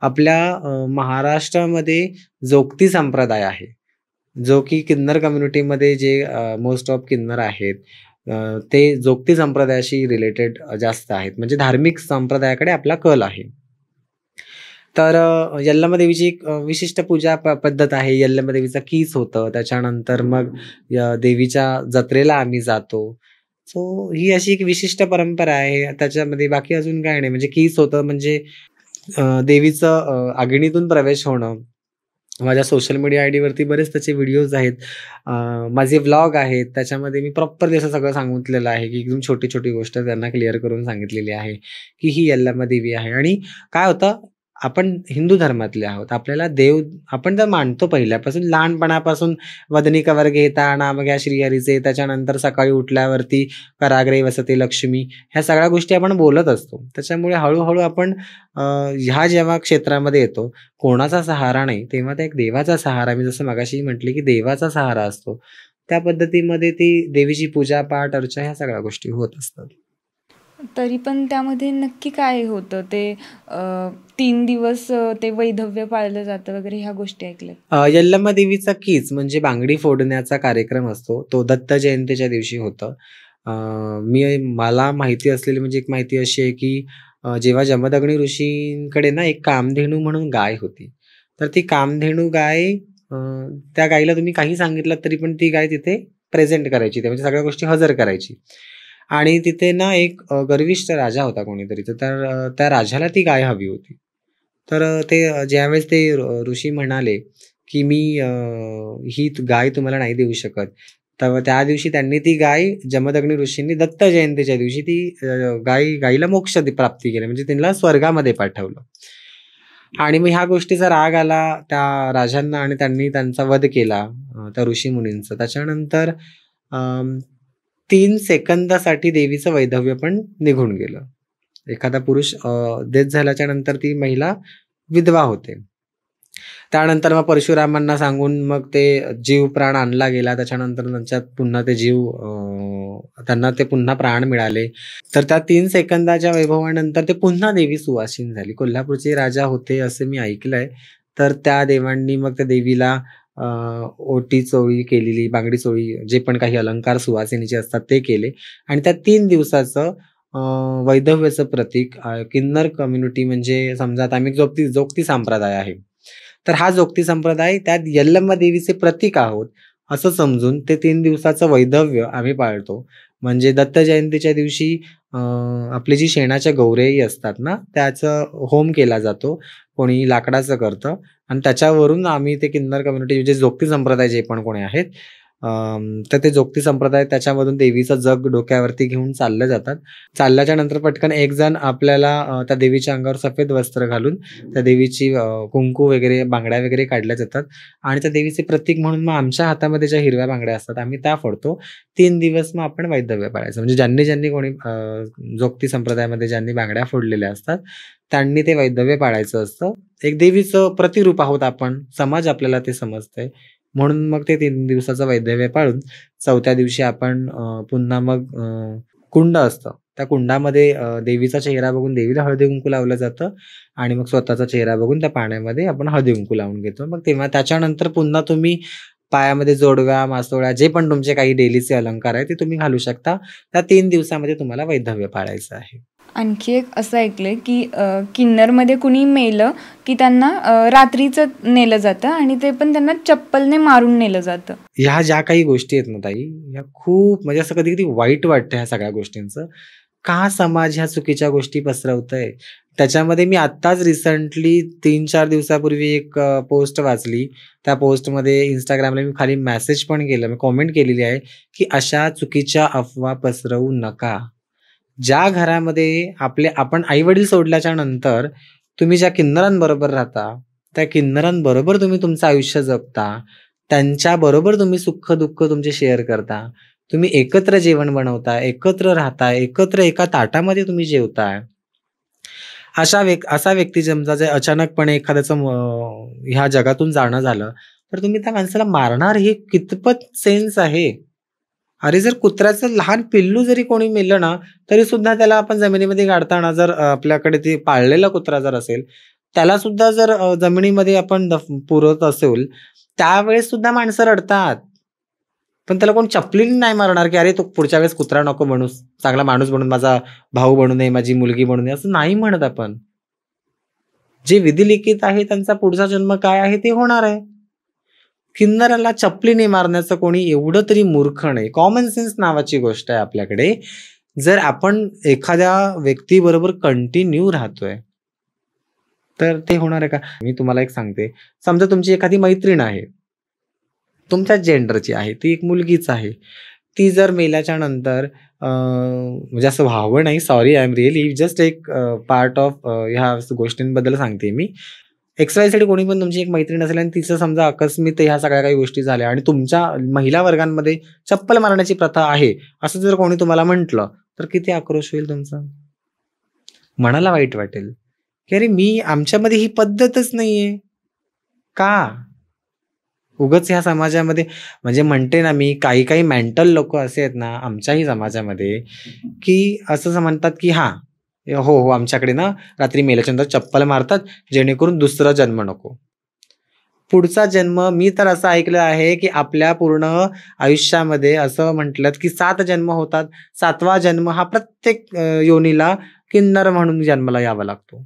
आपल्या महाराष्ट्रामध्ये जोगती संप्रदाय आहे. जो की किन्नर कम्युनिटीमध्ये जे मोस्ट ऑफ किन्नर आहेत ते जोगती संप्रदायाशी रिलेटेड जास्त आहेत. म्हणजे धार्मिक संप्रदायाकडे आपला कल आहे. तर यल्लम्मा देवीची एक विशिष्ट पूजा पद्धत आहे. यल्लम्मा देवीचा कीच होतं. त्याच्यानंतर मग देवीच्या जत्रेला आम्ही जातो. सो ही अशी एक विशिष्ट परंपरा आहे. त्याच्यामध्ये बाकी अजून काही नाही. म्हणजे कीच होतं म्हणजे देवीचं अग्नीतून प्रवेश होणं. माझ्या सोशल मीडिया आयडीवरती बरेच त्याचे व्हिडिओज आहेत. माझे व्लॉग आहेत. त्याच्यामध्ये मी प्रॉपर असं सगळं सांगितलेलं आहे, की एकदम छोटी-छोटी गोष्ट त्यांना क्लिअर करून सांगितलेली आहे, की ही यल्लम्मा देवी आहे. आणि काय होतं, आपण हिंदू धर्मातले आहोत. आपल्याला देव आपण तर मानतो पहिल्यापासून, लहानपणापासून वदनी कवर घेता, नाम घ्या श्रीहरीचे, त्याच्यानंतर सकाळी उठल्यावरती कराग्रे वसते लक्ष्मी, ह्या सगळ्या गोष्टी आपण बोलत असतो. त्याच्यामुळे हळू आपण ह्या जेव्हा क्षेत्रामध्ये येतो, कोणाचा सहारा नाही, तेव्हा त्या एक देवाचा सहारा, मी जसं मगाशी म्हटले, की देवाचा सहारा असतो. त्या पद्धतीमध्ये ती देवीची पूजा, पाठ, अर्चा ह्या सगळ्या गोष्टी होत असतात. तरी पण त्यामध्ये नक्की काय होतं? ते 3 दिवस ते वैधव्य पाळलं जातं वगैरे ह्या गोष्टी ऐकल्यात. यल्लम्मा देवीचा कीच म्हणजे बांगडी फोडण्याचा कार्यक्रम असतो. तो दत्त जयंतीच्या दिवशी होतं. मला माहिती असलेली म्हणजे एक माहिती अशी आहे, की जेव्हा जमदग्नी ऋषींकडे ना एक कामधेनू म्हणून गाय होती. तर ती कामधेनू गाय त्या गायीला तुम्ही काही सांगितलत तरी पण ती गाय तिथे प्रेझेंट करायची. म्हणजे सगळ्या गोष्टी हजर करायची. आणि तिथे ना एक गर्विष्ठ राजा होता कोणीतरी. तर त्या राजाला ती गाय हवी होती. तर ज्यावेळेस ते ऋषी म्हणाले, की "मी ही गाय तुम्हाला नाही देऊ शकत." तर त्या दिवशी त्यांनी ती गाय जमदग्नी ऋषींनी दत्त जयंतीच्या दिवशी ती गायीला मोक्ष प्राप्ती केली. म्हणजे त्यांना स्वर्गामध्ये पाठवलं. आणि मग ह्या गोष्टीचा राग आला त्या राजांना आणि त्यांनी त्यांचा वध केला त्या ऋषीमुनींचा. त्याच्यानंतर 3 सेकंदासाठी देवीचं वैधव्य पण निघून गेलं. एखादा पुरुष डेथ झाल्याच्या नंतर ती महिला विधवा होते. त्यानंतर मग परशुरामांना सांगून मग ते जीव प्राण आणला गेला. त्याच्यानंतर त्यांच्यात पुन्हा ते त्यांना ते पुन्हा प्राण मिळाले. तर त्या 3 सेकंदाच्या वैभवानंतर ते पुन्हा देवी सुवासिनी झाली. कोल्हापूरचे राजा होते असं मी ऐकलंय. तर त्या देवांनी मग त्या देवीला ओटी चोळी केलेली, बांगडी चोळी, जे पण काही अलंकार सुवासिनीचे असतात ते केले आणि त्या 3 दिवसाचं वैधव्याचं प्रतीक किन्नर कम्युनिटी, म्हणजे समजा आता आम्ही जोगती संप्रदाय आहे. तर हा जोगती संप्रदाय त्यात यल्लम्मा देवीचे प्रतीक आहोत असं समजून ते 3 दिवसाचं वैधव्य आम्ही पाळतो. म्हणजे दत्त जयंतीच्या दिवशी आपली जी शेणाच्या गौरेई असतात ना, त्याचं होम केला जातो. कोणी लाकडाचं करतं आणि त्याच्यावरून आम्ही ते किन्नर कम्युनिटी, म्हणजे जोगती संप्रदाय जे पण कोणी आहेत, तर ते जोगती संप्रदाय त्याच्यामधून देवीचं जग डोक्यावरती घेऊन चालले जातात. चालल्याच्या नंतर पटकन एक जण आपल्याला त्या देवीच्या अंगावर सफेद वस्त्र घालून त्या देवीची कुंकू वगैरे, बांगड्या वगैरे काढल्या जातात आणि त्या देवीचे प्रतीक म्हणून मग आमच्या हातामध्ये ज्या हिरव्या बांगड्या असतात आम्ही त्या फोडतो. 3 दिवस मग आपण वैधव्य पाळायचं. म्हणजे ज्यांनी कोणी जोगती संप्रदायामध्ये ज्यांनी बांगड्या फोडलेल्या असतात त्यांनी ते वैधव्य पाळायचं असतं. एक देवीचं प्रतिरूप आहोत आपण, समाज आपल्याला ते समजतंय म्हणून मग ते 3 दिवसाचं वैधव्य पाळून 4थ्या दिवशी आपण पुन्हा मग कुंड असतं, त्या कुंडामध्ये देवीचा चेहरा बघून देवीला हळदी कुंकू लावलं जातं आणि मग स्वतःचा चेहरा बघून त्या पाण्यामध्ये आपण हळदी कुंकू लावून घेतो. मग तेव्हा त्याच्यानंतर पुन्हा तुम्ही पायामध्ये जोडव्या, मासोळ्या, जे पण तुमचे काही डेलीचे अलंकार आहे ते तुम्ही घालू शकता. त्या 3 दिवसामध्ये तुम्हाला वैधव्य पाळायचं आहे. आणखी एक असं ऐकलंय की किन्नरमध्ये कुणी मेलं की त्यांना रात्रीचं नेलं जातं आणि ते पण त्यांना चप्पलने मारून नेलं जातं. ह्या ज्या काही गोष्टी आहेत ना ताई, ह्या खूप म्हणजे असं कधी-कधी वाईट वाटतं ह्या सगळ्या गोष्टींचं. का समाज ह्या चुकीच्या गोष्टी पसरवतोय? त्याच्यामध्ये मी आत्ताच रिसेंटली 3-4 दिवसापूर्वी एक पोस्ट वाचली. त्या पोस्टमध्ये Instagramला मी खाली मेसेज पण केलं, मी कॉमेंट केलेली आहे, की अशा चुकीच्या अफवा पसरवू नका. ज्या घरामध्ये आपण आई-वडील सोडल्याच्या नंतर तुम्ही ज्या किन्नरांबरोबर राहता, त्या किन्नरांबरोबर तुम्ही तुमचं आयुष्य जगता, त्यांच्याबरोबर तुम्ही सुख-दुःख तुमचे शेअर करता. तुम्ही एकत्र जेवण बनवता, एकत्र राहता, एकत्र एका ताटामध्ये तुम्ही जेवताय. असा व्यक्ती समजा जर अचानकपणे एखाद्याचं ह्या जगातून जाणं झालं, तर तुम्ही त्या माणसाला मारणार हे कितपत सेन्स आहे? अरे, जर कुत्र्याचं लहान पिल्लू जरी कोणी मेलं ना, तरी सुद्धा त्याला आपण जमिनीमध्ये गाडताना जर आपल्याकडे ते पाळलेला कुत्रा जर असेल, त्याला सुद्धा जर जमिनीमध्ये आपण पुरत असेल, त्यावेळेस सुद्धा माणसं रडतात. पण त्याला कोण चपलीने नाही मारणार, की "अरे, तू पुढच्या वेळेस कुत्रा नको बनूस, चांगला माणूस बनून माझा भाऊ बनू नये, माझी मुलगी बनू नये," असं नाही म्हणत आपण. जे विधिलिखित आहे त्यांचा पुढचा जन्म काय आहे ते होणार आहे. किन्नराला चपलीने मारण्याचं कोणी एवढं तरी मूर्ख नाही. कॉमन सेन्स नावाची गोष्ट आहे आपल्याकडे. जर आपण एखाद्या व्यक्तीबरोबर कंटिन्यू राहतोय, तर ते होणार आहे का? मी तुम्हाला एक सांगते. समजा तुमची एखादी मैत्रीण आहे, तुमच्याच जेंडरची आहे, ती एक मुलगीच आहे. ती जर मेल्याच्या नंतर म्हणजे असं व्हावं नाही, sorry, I am really just एक पार्ट ऑफ ह्या गोष्टींबद्दल सांगते मी. XYZ कोणी पण तुमची एक मैत्रीण असेल आणि तिचं समजा अकस्मित ह्या सगळ्या काही गोष्टी झाल्या आणि तुमच्या महिला वर्गांमध्ये चप्पल मारण्याची प्रथा आहे, असं जर कोणी तुम्हाला म्हटलं, तर किती आक्रोश होईल तुमचा? मनाला वाईट वाटेल, की अरे आमच्यामध्ये ही पद्धतच नाहीये. का? उगाच ह्या समाजामध्ये, म्हणजे म्हणते ना मी, काही मेंटल लोक असे आहेत ना आमच्याही समाजामध्ये, की असं म्हणतात की हो, आमच्याकडे ना रात्री मेल्याच्या नंतर चप्पल मारतात जेणेकरून दुसरा जन्म नको. पुढचा जन्म, मी तर असं ऐकलं आहे की आपल्या पूर्ण आयुष्यामध्ये असं म्हटलं की 7 जन्म होतात. 7वा जन्म हा प्रत्येक योनीला किन्नर म्हणून जन्माला यावा लागतो.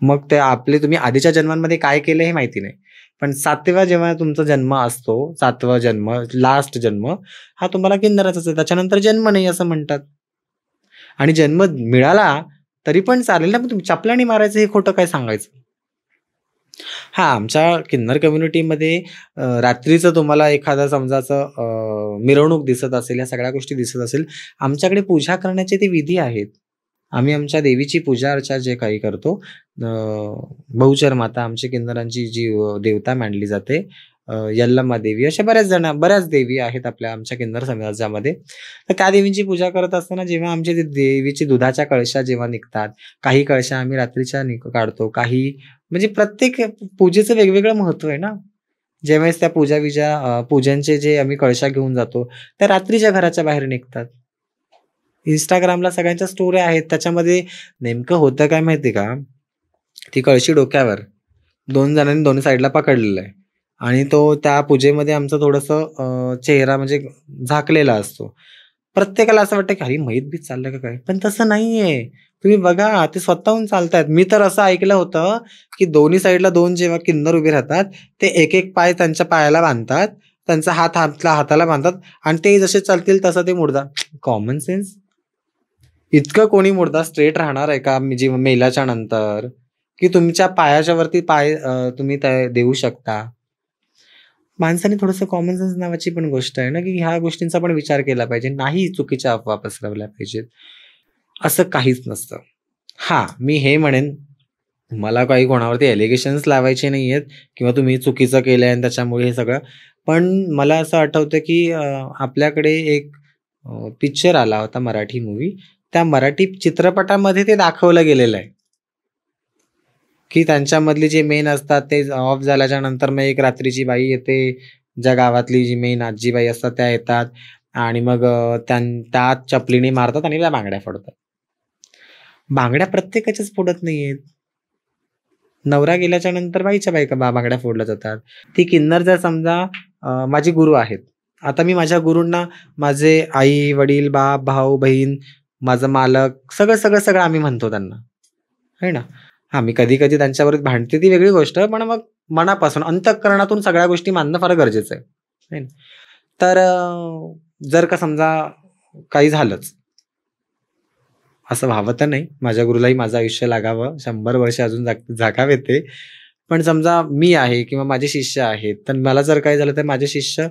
मग ते तुम्ही आधीच्या जन्मांमध्ये काय केलं हे माहिती नाही, पण 7व्या जेव्हा तुमचा जन्म असतो, 7वा जन्म, लास्ट जन्म, हा तुम्हाला किन्नराचाच आहे. त्याच्यानंतर जन्म नाही असं म्हणतात. आणि जन्म मिळाला तरी पण चालेल ना, पण तुम्ही चपलाने मारायचं हे खोटं काय सांगायचं? आमच्या किन्नर कम्युनिटीमध्ये रात्रीचं तुम्हाला एखादा समजा असं मिरवणूक दिसत असेल, या सगळ्या गोष्टी दिसत असेल, आमच्याकडे पूजा करण्याचे ते विधी आहेत. आम्ही आमच्या देवीची पूजा अर्चा जे काही करतो, बहुचर माता आमची किन्नरांची जी देवता मानली जाते, यल्लम्मा देवी, अशा बऱ्याच देवी आहेत आमच्या किन्नर समाजामध्ये. तर त्या देवींची पूजा करत असताना जेव्हा आमच्या ते देवीची दुधाच्या कळशा जेव्हा निघतात, काही कळशा आम्ही रात्रीच्या काढतो, काही म्हणजे प्रत्येक पूजेचं वेगवेगळं महत्त्व आहे ना. ज्यावेळेस त्या पूजांचे जे आम्ही कळशा घेऊन जातो, त्या रात्रीच्या घराच्या बाहेर निघतात. Instagramला सगळ्यांच्या स्टोऱ्या आहेत. त्याच्यामध्ये नेमकं होतं काय माहिती का? ती कळशी डोक्यावर 2 जणांनी दोन्ही साईडला पकडलेलं आहे आणि त्या पूजेमध्ये आमचं थोडंसं चेहरा म्हणजे झाकलेला असतो. प्रत्येकाला असं वाटतं की अरे मयत-बीत चाललं का काय? पण तसं नाहीये. तुम्ही बघा ते स्वतःहून चालतायत. मी तर असं ऐकलं होतं की दोन्ही साईडला 2 जेव्हा किन्नर उभे राहतात, ते एक पाय त्यांच्या पायाला बांधतात, त्यांचा हात आपल्या हाताला बांधतात आणि ते जसे चालतील तसं ते मुडदा. Common sense. इतकं कोणी मुडदा स्ट्रेट राहणार आहे का मेल्याच्या नंतर? की तुमच्या पायाच्या वरती पाय तुम्ही देऊ शकता. माणसाने थोडंसं कॉमन सेन्स नावाची पण गोष्ट आहे ना, की ह्या गोष्टींचा पण विचार केला पाहिजे. नाही चुकीच्या अफवा पसरवल्या पाहिजेत. असं काहीच नसतं. हां, मी हे म्हणेन, मला काही कोणावरती एलिगेशन्स लावायचे नाहीयेत किंवा तुम्ही चुकीचं केलंय आणि त्याच्यामुळे हे सगळं. पण मला असं आठवतं, की आपल्याकडे एक पिक्चर आला होता मराठी मूव्ही. त्या मराठी चित्रपटामध्ये ते दाखवलं गेलेलं आहे. की त्यांच्यामधले जे मेन असतात ते ऑफ झाल्याच्या नंतर मग एक रात्रीची बाई येते, ज्या गावातली जी मेन आजीबाई असतात त्या येतात आणि मग त्या चपलीने मारतात आणि त्या बांगड्या फोडतात. बांगड्या प्रत्येकाच्याच फोडत नाहीयेत. नवरा गेल्याच्या नंतर बाईच्या बांगड्या फोडल्या जातात. ती किन्नर जर समजा माझे गुरु आहेत. आता मी माझ्या गुरूंना माझे आई, वडील, बाप, भाऊ, बहीण, माझा मालक सगळं आम्ही म्हणतो त्यांना. आहे ना? हां, मी कधी-कधी त्यांच्याबरोबर भांडते ती वेगळी गोष्ट, पण मग मनापासून अंतःकरणातून सगळ्या गोष्टी मानणं फार गरजेचं आहे. है ना? तर जर का समजा काही झालंच, असं व्हावं तर नाही. माझ्या गुरुलाही माझं आयुष्य लागावं, 100 वर्ष अजून जगावेत ते. पण समजा मी आहे किंवा माझे शिष्य आहेत, तर मला जर काही झालं तर माझे शिष्य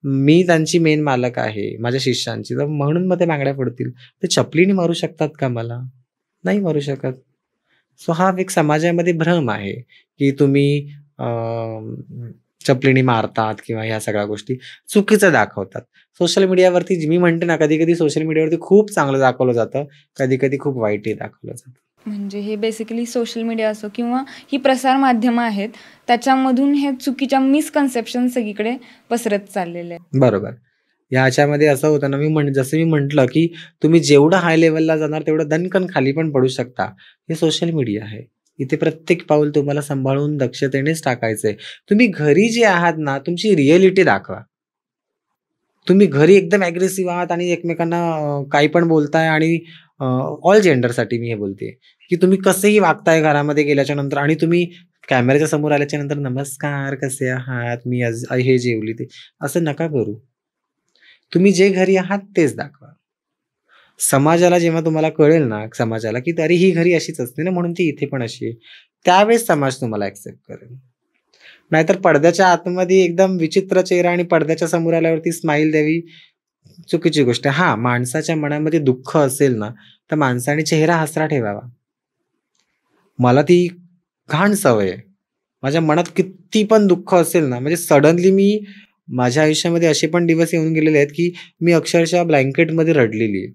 मी त्यांची मेन मालक आहे, माझ्या शिष्यांची. तर म्हणून मग ते बांगड्या फोडतील. ते चपलीने मारू शकतात का मला? नाही मारू शकत. सो हा एक समाजामध्ये भ्रम आहे, की तुम्ही चपलीने मारतात किंवा ह्या सगळ्या गोष्टी चुकीचं दाखवतात. सोशल मीडियावरती मी म्हणते ना, कधी-कधी सोशल मीडियावरती खूप चांगलं दाखवलं जातं, कधी-कधी खूप वाईटही दाखवलं जातं. म्हणजे हे बेसिकली सोशल मीडिया असो किंवा ही प्रसार माध्यमं आहेत, त्याच्यामधून हे चुकीच्या मिसकन्सेप्शन सगळीकडे पसरत चाललेले आहेत. बरोबर. ह्याच्यामध्ये असं होतं ना, जसं मी म्हटलं, की तुम्ही जेवढं हाय लेव्हलला जाणार तेवढं दणकन खाली पण पडू शकता. हे सोशल मीडिया आहे. इथे प्रत्येक पाऊल तुम्हाला सांभाळून दक्षतेनेच टाकायचंय. तुम्ही घरी जे आहात ना, तुमची रिॲलिटी दाखवा. तुम्ही घरी एकदम अग्रेसिव्ह आहात आणि एकमेकांना काही पण बोलताय आणि ऑल जेंडरसाठी मी हे बोलतेय, की तुम्ही कसेही वागताय घरामध्ये गेल्याच्या नंतर आणि तुम्ही कॅमेऱ्याच्या समोर आल्याच्या नंतर नमस्कार, कसे आहात? मी आज हे जेवली ते. असं नका करू. तुम्ही जे घरी आहात तेच दाखवा. समाजाला जेव्हा तुम्हाला कळेल ना, समाजाला की अरे ही घरी अशीच असते ना, म्हणून ती इथे पण अशी आहे. त्यावेळेस समाज तुम्हाला ॲक्सेप्ट करेल. नाहीतर पडद्याच्या आतमध्ये एकदम विचित्र चेहरा आणि पडद्याच्या समोर आल्यावरती स्माईल द्यावी, चुकीची गोष्ट आहे. हां, माणसाच्या मनामध्ये दुःख असेल ना, तर माणसाने चेहरा हसरा ठेवावा. मला ती घाण सवय आहे. माझ्या मनात किती पण दुःख असेल ना, म्हणजे सडनली माझ्या आयुष्यामध्ये असे पण दिवस येऊन गेलेले आहेत, की मी अक्षरशः ब्लँकेटमध्ये रडलेली आहे.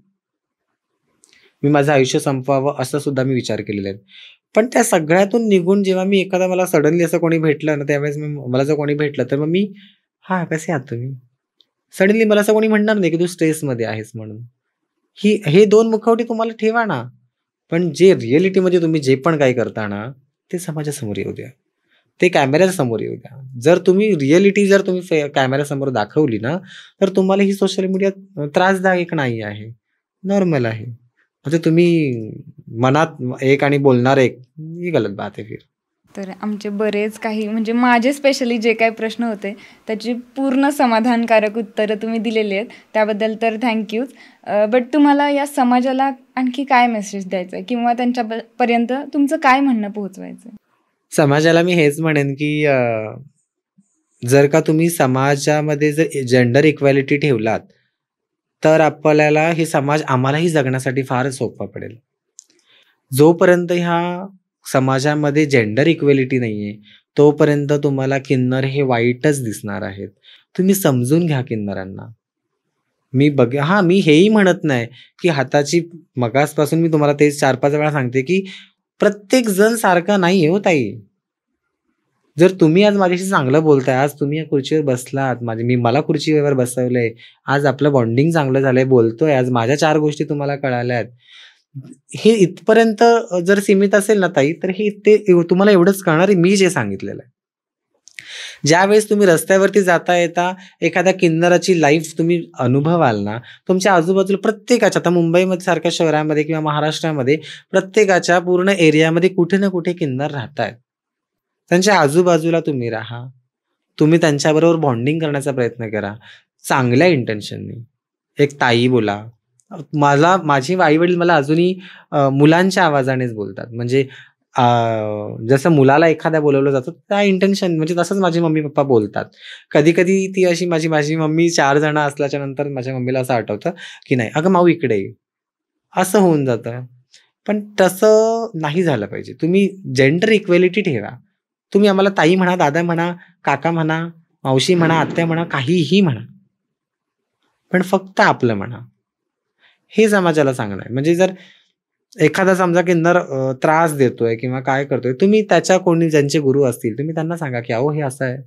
मी माझं आयुष्य संपवावं असं सुद्धा मी विचार केलेले आहेत. पण त्या सगळ्यातून निघून जेव्हा मला सडनली असं कोणी भेटलं ना, त्यावेळेस मला जर कोणी भेटलं तर मग मी, "हां, कसे आहात तुम्ही?" सडनली मला असं कोणी म्हणणार नाही, की "तू स्ट्रेसमध्ये आहेस" म्हणून. हे 2 मुखवटे तुम्हाला ठेवा ना. पण जे रिअलिटीमध्ये तुम्ही जे पण काही करता ना, ते समाजासमोर येऊ द्या. ते कॅमेऱ्यासमोर येऊ द्या. जर तुम्ही रिअलिटी कॅमेऱ्यासमोर दाखवली ना, तर तुम्हाला ही सोशल मीडिया त्रासदायक नाही आहे. नॉर्मल आहे. म्हणजे तुम्ही मनात एक आणि बोलणार एक, ही गलत बात आहे फिर. तर आमचे बरेच काही म्हणजे माझे स्पेशली जे काही प्रश्न होते त्याची पूर्ण समाधानकारक उत्तरं तुम्ही दिलेली आहेत, त्याबद्दल तर थँक्यूच. बट तुम्हाला या समाजाला आणखी काय मेसेज द्यायचा आहे किंवा त्यांच्यापर्यंत तुमचं काय म्हणणं पोहोचवायचं आहे? समाजाला मी हेच म्हणेन, की जर का तुम्ही समाजामध्ये जर जेंडर इक्वॅलिटी ठेवलात, तर आपल्याला हे समाज आम्हालाही जगण्यासाठी फार सोपा पडेल. जोपर्यंत ह्या समाजामध्ये जेंडर इक्वॅलिटी नाहीये, तोपर्यंत तुम्हाला किन्नर हे वाईटच दिसणार आहेत. तुम्ही समजून घ्या किन्नरांना. मी हेही म्हणत नाही, की हाताची मगाचपासून मी तुम्हाला तेच 4-5 वेळा सांगते, की प्रत्येक जण सारखा नाही आहे हो ताई. जर तुम्ही आज माझ्याशी चांगलं बोलताय, आज तुम्ही या खुर्चीवर बसलात, मला खुर्चीवर बसवलंय, आज आपलं बॉन्डिंग चांगलं झालंय, बोलतोय, आज माझ्या 4 गोष्टी तुम्हाला कळाल्यात. हे इथपर्यंत जर सीमित असेल ना ताई, तर ते तुम्हाला एवढंच कळणार आहे मी जे सांगितलेलं आहे. ज्यावेळेस तुम्ही रस्त्यावरती जाता येता एखाद्या किन्नराची लाईफ तुम्ही अनुभवाल ना, तुमच्या आजूबाजूला प्रत्येकाच्या, आता मुंबईमध्ये सारख्या शहरामध्ये किंवा महाराष्ट्रामध्ये प्रत्येकाच्या पूर्ण एरियामध्ये कुठे ना कुठे किन्नर राहतायत. त्यांच्या आजूबाजूला तुम्ही राहा. तुम्ही त्यांच्याबरोबर बॉन्डिंग करण्याचा प्रयत्न करा. चांगल्या इंटेन्शननी. एक ताई बोला. माझे आई-वडील मला अजूनही मुलांच्या आवाजानेच बोलतात. म्हणजे जसं मुलाला एखाद्या बोलावलं जातं त्या इंटेन्शन म्हणजे तसंच माझे मम्मी-पप्पा बोलतात. कधी-कधी ती अशी माझी मम्मी 4 जण असल्याच्या नंतर माझ्या मम्मीला असं आठवतं, की नाही "अगं माऊ इकडे ये." असं होऊन जातं. पण तसं नाही झालं पाहिजे. तुम्ही जेंडर इक्वॅलिटी ठेवा. तुम्ही आम्हाला ताई म्हणा, दादा म्हणा, काका म्हणा, मावशी म्हणा, आत्या म्हणा, काहीही म्हणा. पण फक्त आपलं म्हणा. हे समाजाला सांगणं आहे. म्हणजे जर एखादा समजा किन्नर त्रास देतोय किंवा काय करतोय, तुम्ही त्याच्या कोणी ज्यांचे गुरु असतील, तुम्ही त्यांना सांगा, की "अहो हे असं आहे."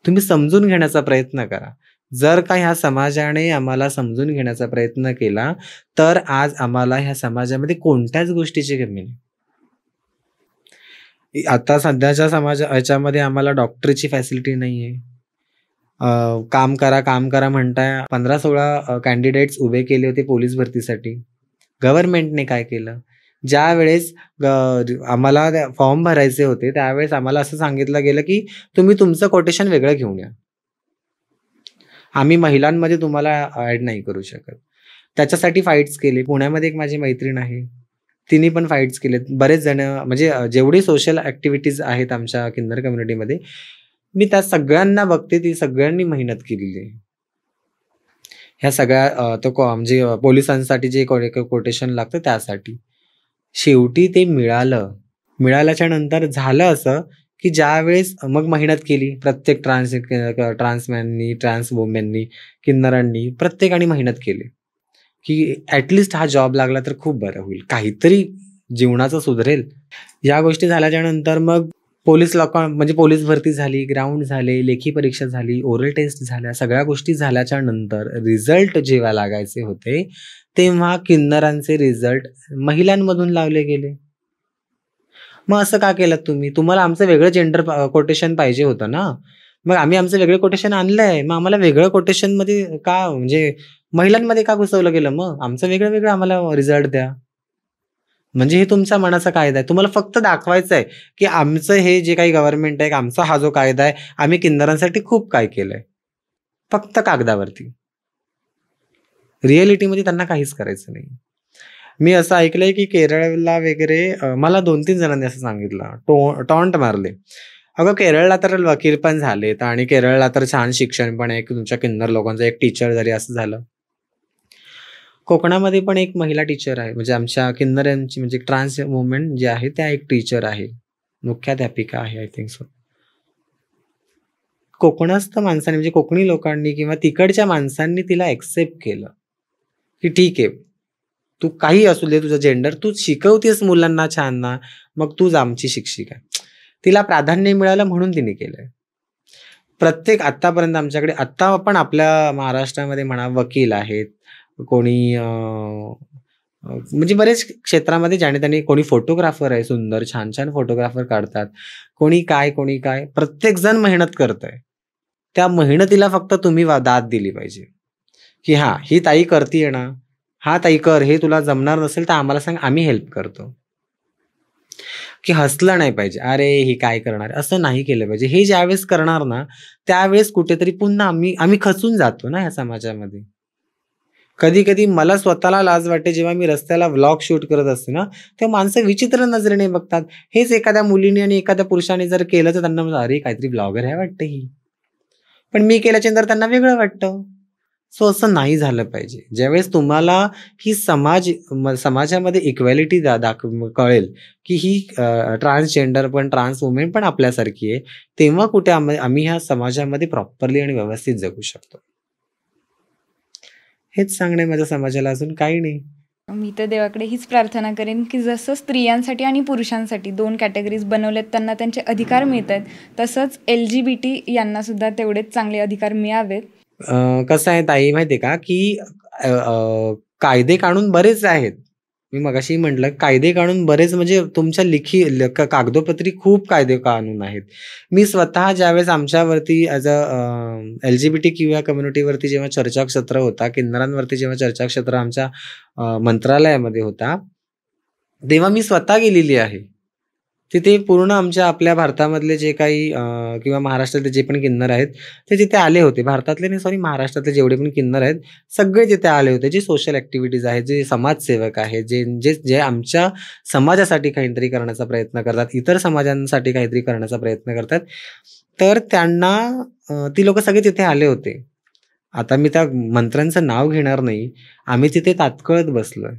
तुम्ही समजून घेण्याचा प्रयत्न करा. जर का ह्या समाजाने आम्हाला समजून घेण्याचा प्रयत्न केला, तर आज आम्हाला ह्या समाजामध्ये कोणत्याच गोष्टीची कमी नाही. आता सध्याच्या ह्याच्यामध्ये आम्हाला डॉक्टरची फॅसिलिटी नाहीये. काम करा म्हणताय 15-16 कॅन्डिडेट्स उभे केले होते पोलीस भरतीसाठी. गव्हर्नमेंटने काय केलं? ज्यावेळेस आम्हाला फॉर्म भरायचे होते, त्यावेळेस आम्हाला असं सांगितलं गेलं, की तुम्ही तुमचं कोटेशन वेगळं घेऊन या. आम्ही महिलांमध्ये तुम्हाला ॲड नाही करू शकत. त्याच्यासाठी फाईट्स केली. पुण्यामध्ये एक माझी मैत्रीण आहे. तिने पण फाईट्स केलेत. बरेच जण म्हणजे जेवढी सोशल ॲक्टिव्हिटीज आहेत आमच्या किन्नर कम्युनिटीमध्ये, मी त्या सगळ्यांना बघते, ती सगळ्यांनी मेहनत केलेली आहे. ह्या सगळ्या म्हणजे पोलिसांसाठी जे कोटेशन लागतं त्यासाठी. शेवटी ते मिळालं. मिळाल्याच्या नंतर झालं असं, की ज्यावेळेस मग मेहनत केली प्रत्येक ट्रान्समॅननी, ट्रान्स वुमेननी, किन्नरांनी प्रत्येकाने मेहनत केली, की ॲटलिस्ट हा जॉब लागला तर खूप बरं होईल. काहीतरी जीवनाचं सुधरेल. या गोष्टी झाल्याच्या नंतर मग म्हणजे पोलीस भरती झाली, ग्राउंड झाले, लेखी परीक्षा झाली, ओरल टेस्ट झाल्या, सगळ्या गोष्टी झाल्याच्या नंतर रिझल्ट जेव्हा लागायचे होते, तेव्हा किन्नरांचे रिझल्ट महिलांमधून लावले गेले. मग असं का केलं तुम्ही? तुम्हाला आमचं वेगळं जेंडर कोटेशन पाहिजे होतं ना. मग आम्ही आमचं वेगळं कोटेशन आणलंय. मग आम्हाला वेगळं कोटेशनमध्ये का म्हणजे महिलांमध्ये का घुसवलं गेलं मग? आमचं वेगळं आम्हाला रिझल्ट द्या. म्हणजे हे तुमच्या मनाचा कायदा आहे. तुम्हाला फक्त दाखवायचं आहे, की आमचं हे जे काही गव्हर्नमेंट आहे, आमचा हा जो कायदा आहे, आम्ही किन्नरांसाठी खूप काय केलंय. फक्त कागदावरती. रिअॅलिटीमध्ये त्यांना काहीच करायचं नाही. मी असं ऐकलंय, की केरळला वगैरे मला 2-3 जणांनी असं सांगितलं, टॉन्ट मारले. अगं केरळला तर वकील पण झालेत आणि केरळला तर छान शिक्षण पण आहे, तुमच्या किन्नर लोकांचं एक टीचर जरी असं झालं. कोकणामध्ये पण एक महिला टीचर आहे. म्हणजे आमच्या किन्नरांची म्हणजे ट्रान्स वुमेन जे आहे त्या एक टीचर आहे. मुख्याध्यापिका आहे आय थिंक सो. कोकणस्थ माणसांनी म्हणजे कोकणी लोकांनी किंवा तिकडच्या माणसांनी तिला एक्सेप्ट केलं, की ठीक आहे, तू काही असू दे तुझं जेंडर, तू शिकवतेस मुलांना छान ना, मग तूच आमची शिक्षिका. तिला प्राधान्य मिळालं म्हणून तिने केलंय. प्रत्येक आत्तापर्यंत आमच्याकडे आत्ता पण आपल्या महाराष्ट्रामध्ये म्हणा वकील आहेत, कोणी म्हणजे बरेच क्षेत्रामध्ये ज्याने त्याने, कोणी फोटोग्राफर आहे, सुंदर छान फोटोग्राफर काढतात, कोणी काय प्रत्येक जण मेहनत करतंय. त्या मेहनतीला फक्त तुम्ही दाद दिली पाहिजे, की हा ही ताई करतीये ना, हा ताई कर, हे तुला जमणार नसेल तर आम्हाला सांग, आम्ही हेल्प करतो. की हसलं नाही पाहिजे, अरे ही काय करणार, असं नाही केलं पाहिजे. हे ज्यावेळेस करणार ना, त्यावेळेस कुठेतरी पुन्हा आम्ही खचून जातो ना ह्या समाजामध्ये. कधी मला स्वतःला लाज वाटते जेव्हा मी रस्त्याला व्लॉग शूट करत असते ना, तेव्हा माणसं विचित्र नजरेने बघतात. हेच एखाद्या मुलीने आणि एखाद्या पुरुषाने जर केलं तर त्यांना अरे काहीतरी ब्लॉगर आहे वाटतं ही. पण मी केल्याच्या नंतर त्यांना वेगळं वाटतं. सो असं नाही झालं पाहिजे. ज्यावेळेस तुम्हाला ही समाजामध्ये इक्वॅलिटी कळेल, की ही ट्रान्सजेंडर पण, ट्रान्स वुमेन पण आपल्यासारखी आहे, तेव्हा कुठे आम्ही ह्या समाजामध्ये प्रॉपरली आणि व्यवस्थित जगू शकतो. हेच सांगणं आहे माझ्या समाजाला, अजून काही नाही. मी तर देवाकडे हीच प्रार्थना करेन की जसं स्त्रियांसाठी आणि पुरुषांसाठी 2 कॅटेगरीज बनवल्यात, त्यांना त्यांचे अधिकार मिळत आहेत, तसंच LGBT यांना सुद्धा तेवढेच चांगले अधिकार मिळावेत. कसं आहे ताई माहिती आहे का, की कायदे कानून बरेच आहेत. मी मगाशी म्हटलं कायदे कानून बरेच, म्हणजे तुमच्या कागदोपत्री खूप कायदे कानून आहेत. मी स्वतः ज्यावेळेस आमच्यावरती ॲज LGBTQ कम्युनिटीवरती जेव्हा चर्चासत्र होता, किन्नरांवरती जेव्हा चर्चासत्र आमच्या मंत्रालयामध्ये होता, तेव्हा मी स्वतः गेलेली आहे. तिथे पूर्ण आपल्या भारतामधले जे काही किंवा महाराष्ट्रातले जे पण किन्नर आहेत, ते तिथे आले होते. भारतातले नाही, सॉरी, महाराष्ट्रातले जेवढे पण किन्नर आहेत, सगळे तिथे आले होते. जे सोशल ॲक्टिव्हिटीज आहेत, जे समाजसेवक आहेत, जे जे जे आमच्या समाजासाठी काहीतरी करण्याचा प्रयत्न करतात, इतर समाजांसाठी काहीतरी करण्याचा प्रयत्न करतात. तर त्यांना ती लोकं सगळे तिथे आले होते. आता मी त्या मंत्र्यांचं नाव घेणार नाही. आम्ही तिथे ताटकळत बसलोय.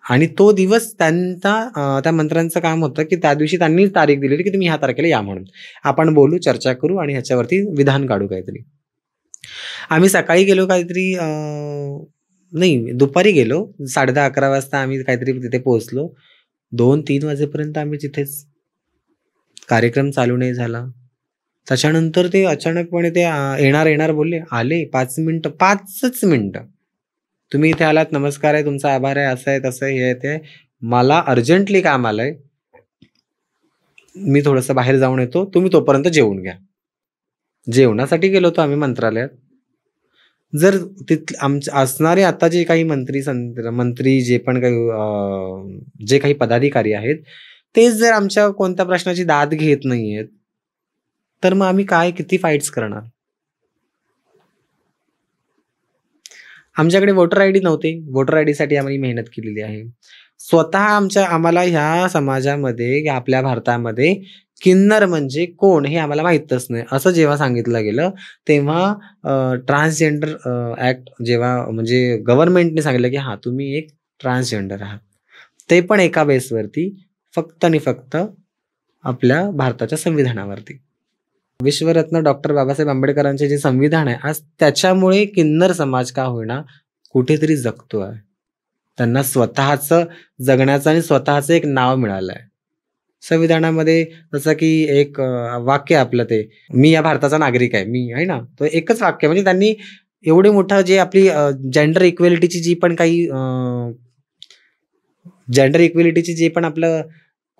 आणि तो दिवस त्या मंत्र्यांचं काम होतं, की त्या दिवशी त्यांनी तारीख दिलेली, की तुम्ही ह्या तारखेला या म्हणून. आपण बोलू, चर्चा करू आणि ह्याच्यावरती विधान काढू काहीतरी. आम्ही सकाळी गेलो काहीतरी, नाही, दुपारी गेलो. 10:30-11 वाजता आम्ही काहीतरी तिथे पोहोचलो. 2-3 वाजेपर्यंत आम्ही तिथेच. कार्यक्रम चालू नाही झाला. त्याच्यानंतर ते अचानकपणे ते येणार बोलले. आले 5च मिनिटं. तुम्ही इथे आलात, नमस्कार आहे, तुमचा आभार आहे, असं आहे, तसं आहे, हे आहे, ते आहे. मला अर्जंटली काम आलंय. मी थोडंसं बाहेर जाऊन येतो. तुम्ही तोपर्यंत जेवून घ्या. जेवणासाठी गेलो होतो आम्ही मंत्रालयात. जर आमचे असणारे आता जे काही मंत्री जे पण काही जे काही पदाधिकारी आहेत, तेच जर आमच्या कोणत्या प्रश्नाची दाद घेत नाहीयेत, तर मग आम्ही किती फाईट्स करणार? आमच्याकडे वोटर आयडी नव्हते. वोटर आयडीसाठी आम्ही मेहनत केलेली आहे. स्वतः आम्हाला ह्या समाजामध्ये, आपल्या भारतामध्ये किन्नर म्हणजे कोण हे आम्हाला माहीतच नाही. असं जेव्हा सांगितलं गेलं, तेव्हा ट्रान्सजेंडर ॲक्ट जेव्हा, म्हणजे गव्हर्नमेंटने सांगितलं, की हां, तुम्ही एक ट्रान्सजेंडर आहात. ते पण एका बेसवरती, फक्त आणि फक्त आपल्या भारताच्या संविधानावरती. विश्वरत्न डॉक्टर बाबासाहेब आंबेडकरांचे जे संविधान आहे, आज त्याच्यामुळे किन्नर समाज का होईना कुठेतरी जगतो आहे. त्यांना स्वतःचं जगण्याचं आणि स्वतःचं एक नाव मिळालं आहे. संविधानामध्ये जसं की एक वाक्य आपलं ते, मी या भारताचा नागरिक आहे, मी आहे ना, तो एकच वाक्य, म्हणजे त्यांनी एवढे मोठं जे आपली जेंडर इक्वेलिटीची जे पण आपलं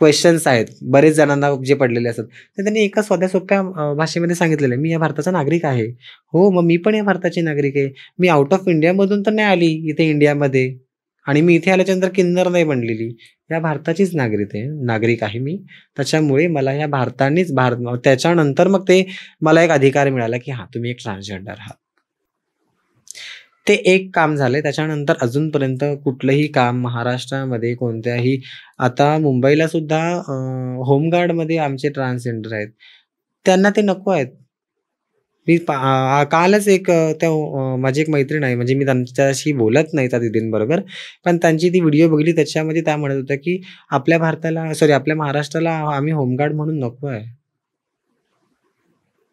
क्वेश्चन्स आहेत, बरेच जणांना जे पडलेले असतात, तर त्यांनी एका सोप्या भाषेमध्ये सांगितलेलं आहे, मी या भारताचा नागरिक आहे. हो, मग मी पण या भारताची नागरिक आहे. मी आउट ऑफ इंडियामधून तर नाही आली इथे इंडियामध्ये, आणि मी इथे आल्याच्यानंतर किन्नर नाही बनलेली. या भारताचीच नागरिक आहे मी. त्याच्यामुळे मला या भारतानेच त्याच्यानंतर मग ते मला एक अधिकार मिळाला, की हां, तुम्ही एक ट्रान्सजेंडर आहात. ते एक काम झालंय. त्याच्यानंतर अजूनपर्यंत कुठलंही काम महाराष्ट्रामध्ये कोणत्याही, आता मुंबईला सुद्धा होमगार्डमध्ये आमचे ट्रान्सजेंडर आहेत. त्यांना ते नको आहेत. मी कालच माझी एक मैत्रीण आहे, म्हणजे मी त्यांच्याशी बोलत नाही त्या दीदींबरोबर, पण त्यांची ती व्हिडिओ बघितली, त्याच्यामध्ये त्या म्हणत होत्या, की आपल्या महाराष्ट्राला आम्ही होमगार्ड म्हणून नको आहे.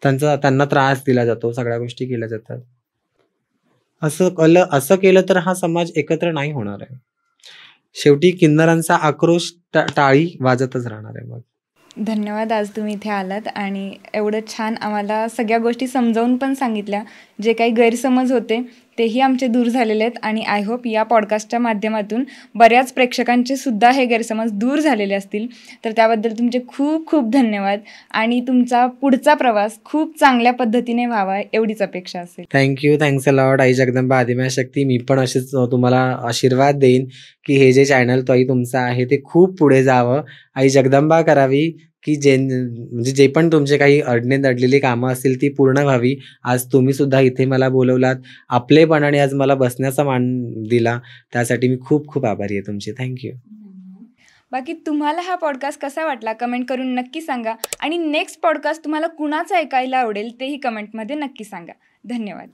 त्यांना त्रास दिला जातो, सगळ्या गोष्टी केल्या जातात. असं केलं तर हा समाज एकत्र नाही होणार आहे. शेवटी किन्नरांचा आक्रोश टाळी वाजतच राहणार आहे. मग धन्यवाद, आज तुम्ही इथे आलात आणि एवढं छान आम्हाला सगळ्या गोष्टी समजावून पण सांगितल्या. जे काही गैरसमज होते तेही आमचे दूर झालेले आहेत आणि आय होप या पॉडकास्टच्या माध्यमातून बऱ्याच प्रेक्षकांचे सुद्धा हे गैरसमज दूर झालेले असतील. तर त्याबद्दल तुमचे खूप खूप धन्यवाद आणि तुमचा पुढचा प्रवास खूप चांगल्या पद्धतीने व्हावा एवढीच अपेक्षा असेल. थँक्यू. Thanks a lot. आई जगदंबा आदिमाशक्ती. मी पण असेच तुम्हाला आशीर्वाद देईन, की हे जे चॅनल तुमचं आहे ते खूप पुढे जावं. आई जगदंबा करावी, की म्हणजे जे पण तुमचे काही दडलेली कामं असतील ती पूर्ण व्हावी. आज तुम्ही सुद्धा इथे मला बोलवलात, आपलेपणाने आज मला बसण्याचा मान दिला, त्यासाठी मी खूप खूप आभारी आहे तुमचे. थँक्यू. बाकी तुम्हाला हा पॉडकास्ट कसा वाटला कमेंट करून नक्की सांगा आणि नेक्स्ट पॉडकास्ट तुम्हाला कुणाचा ऐकायला आवडेल तेही कमेंटमध्ये नक्की सांगा. धन्यवाद.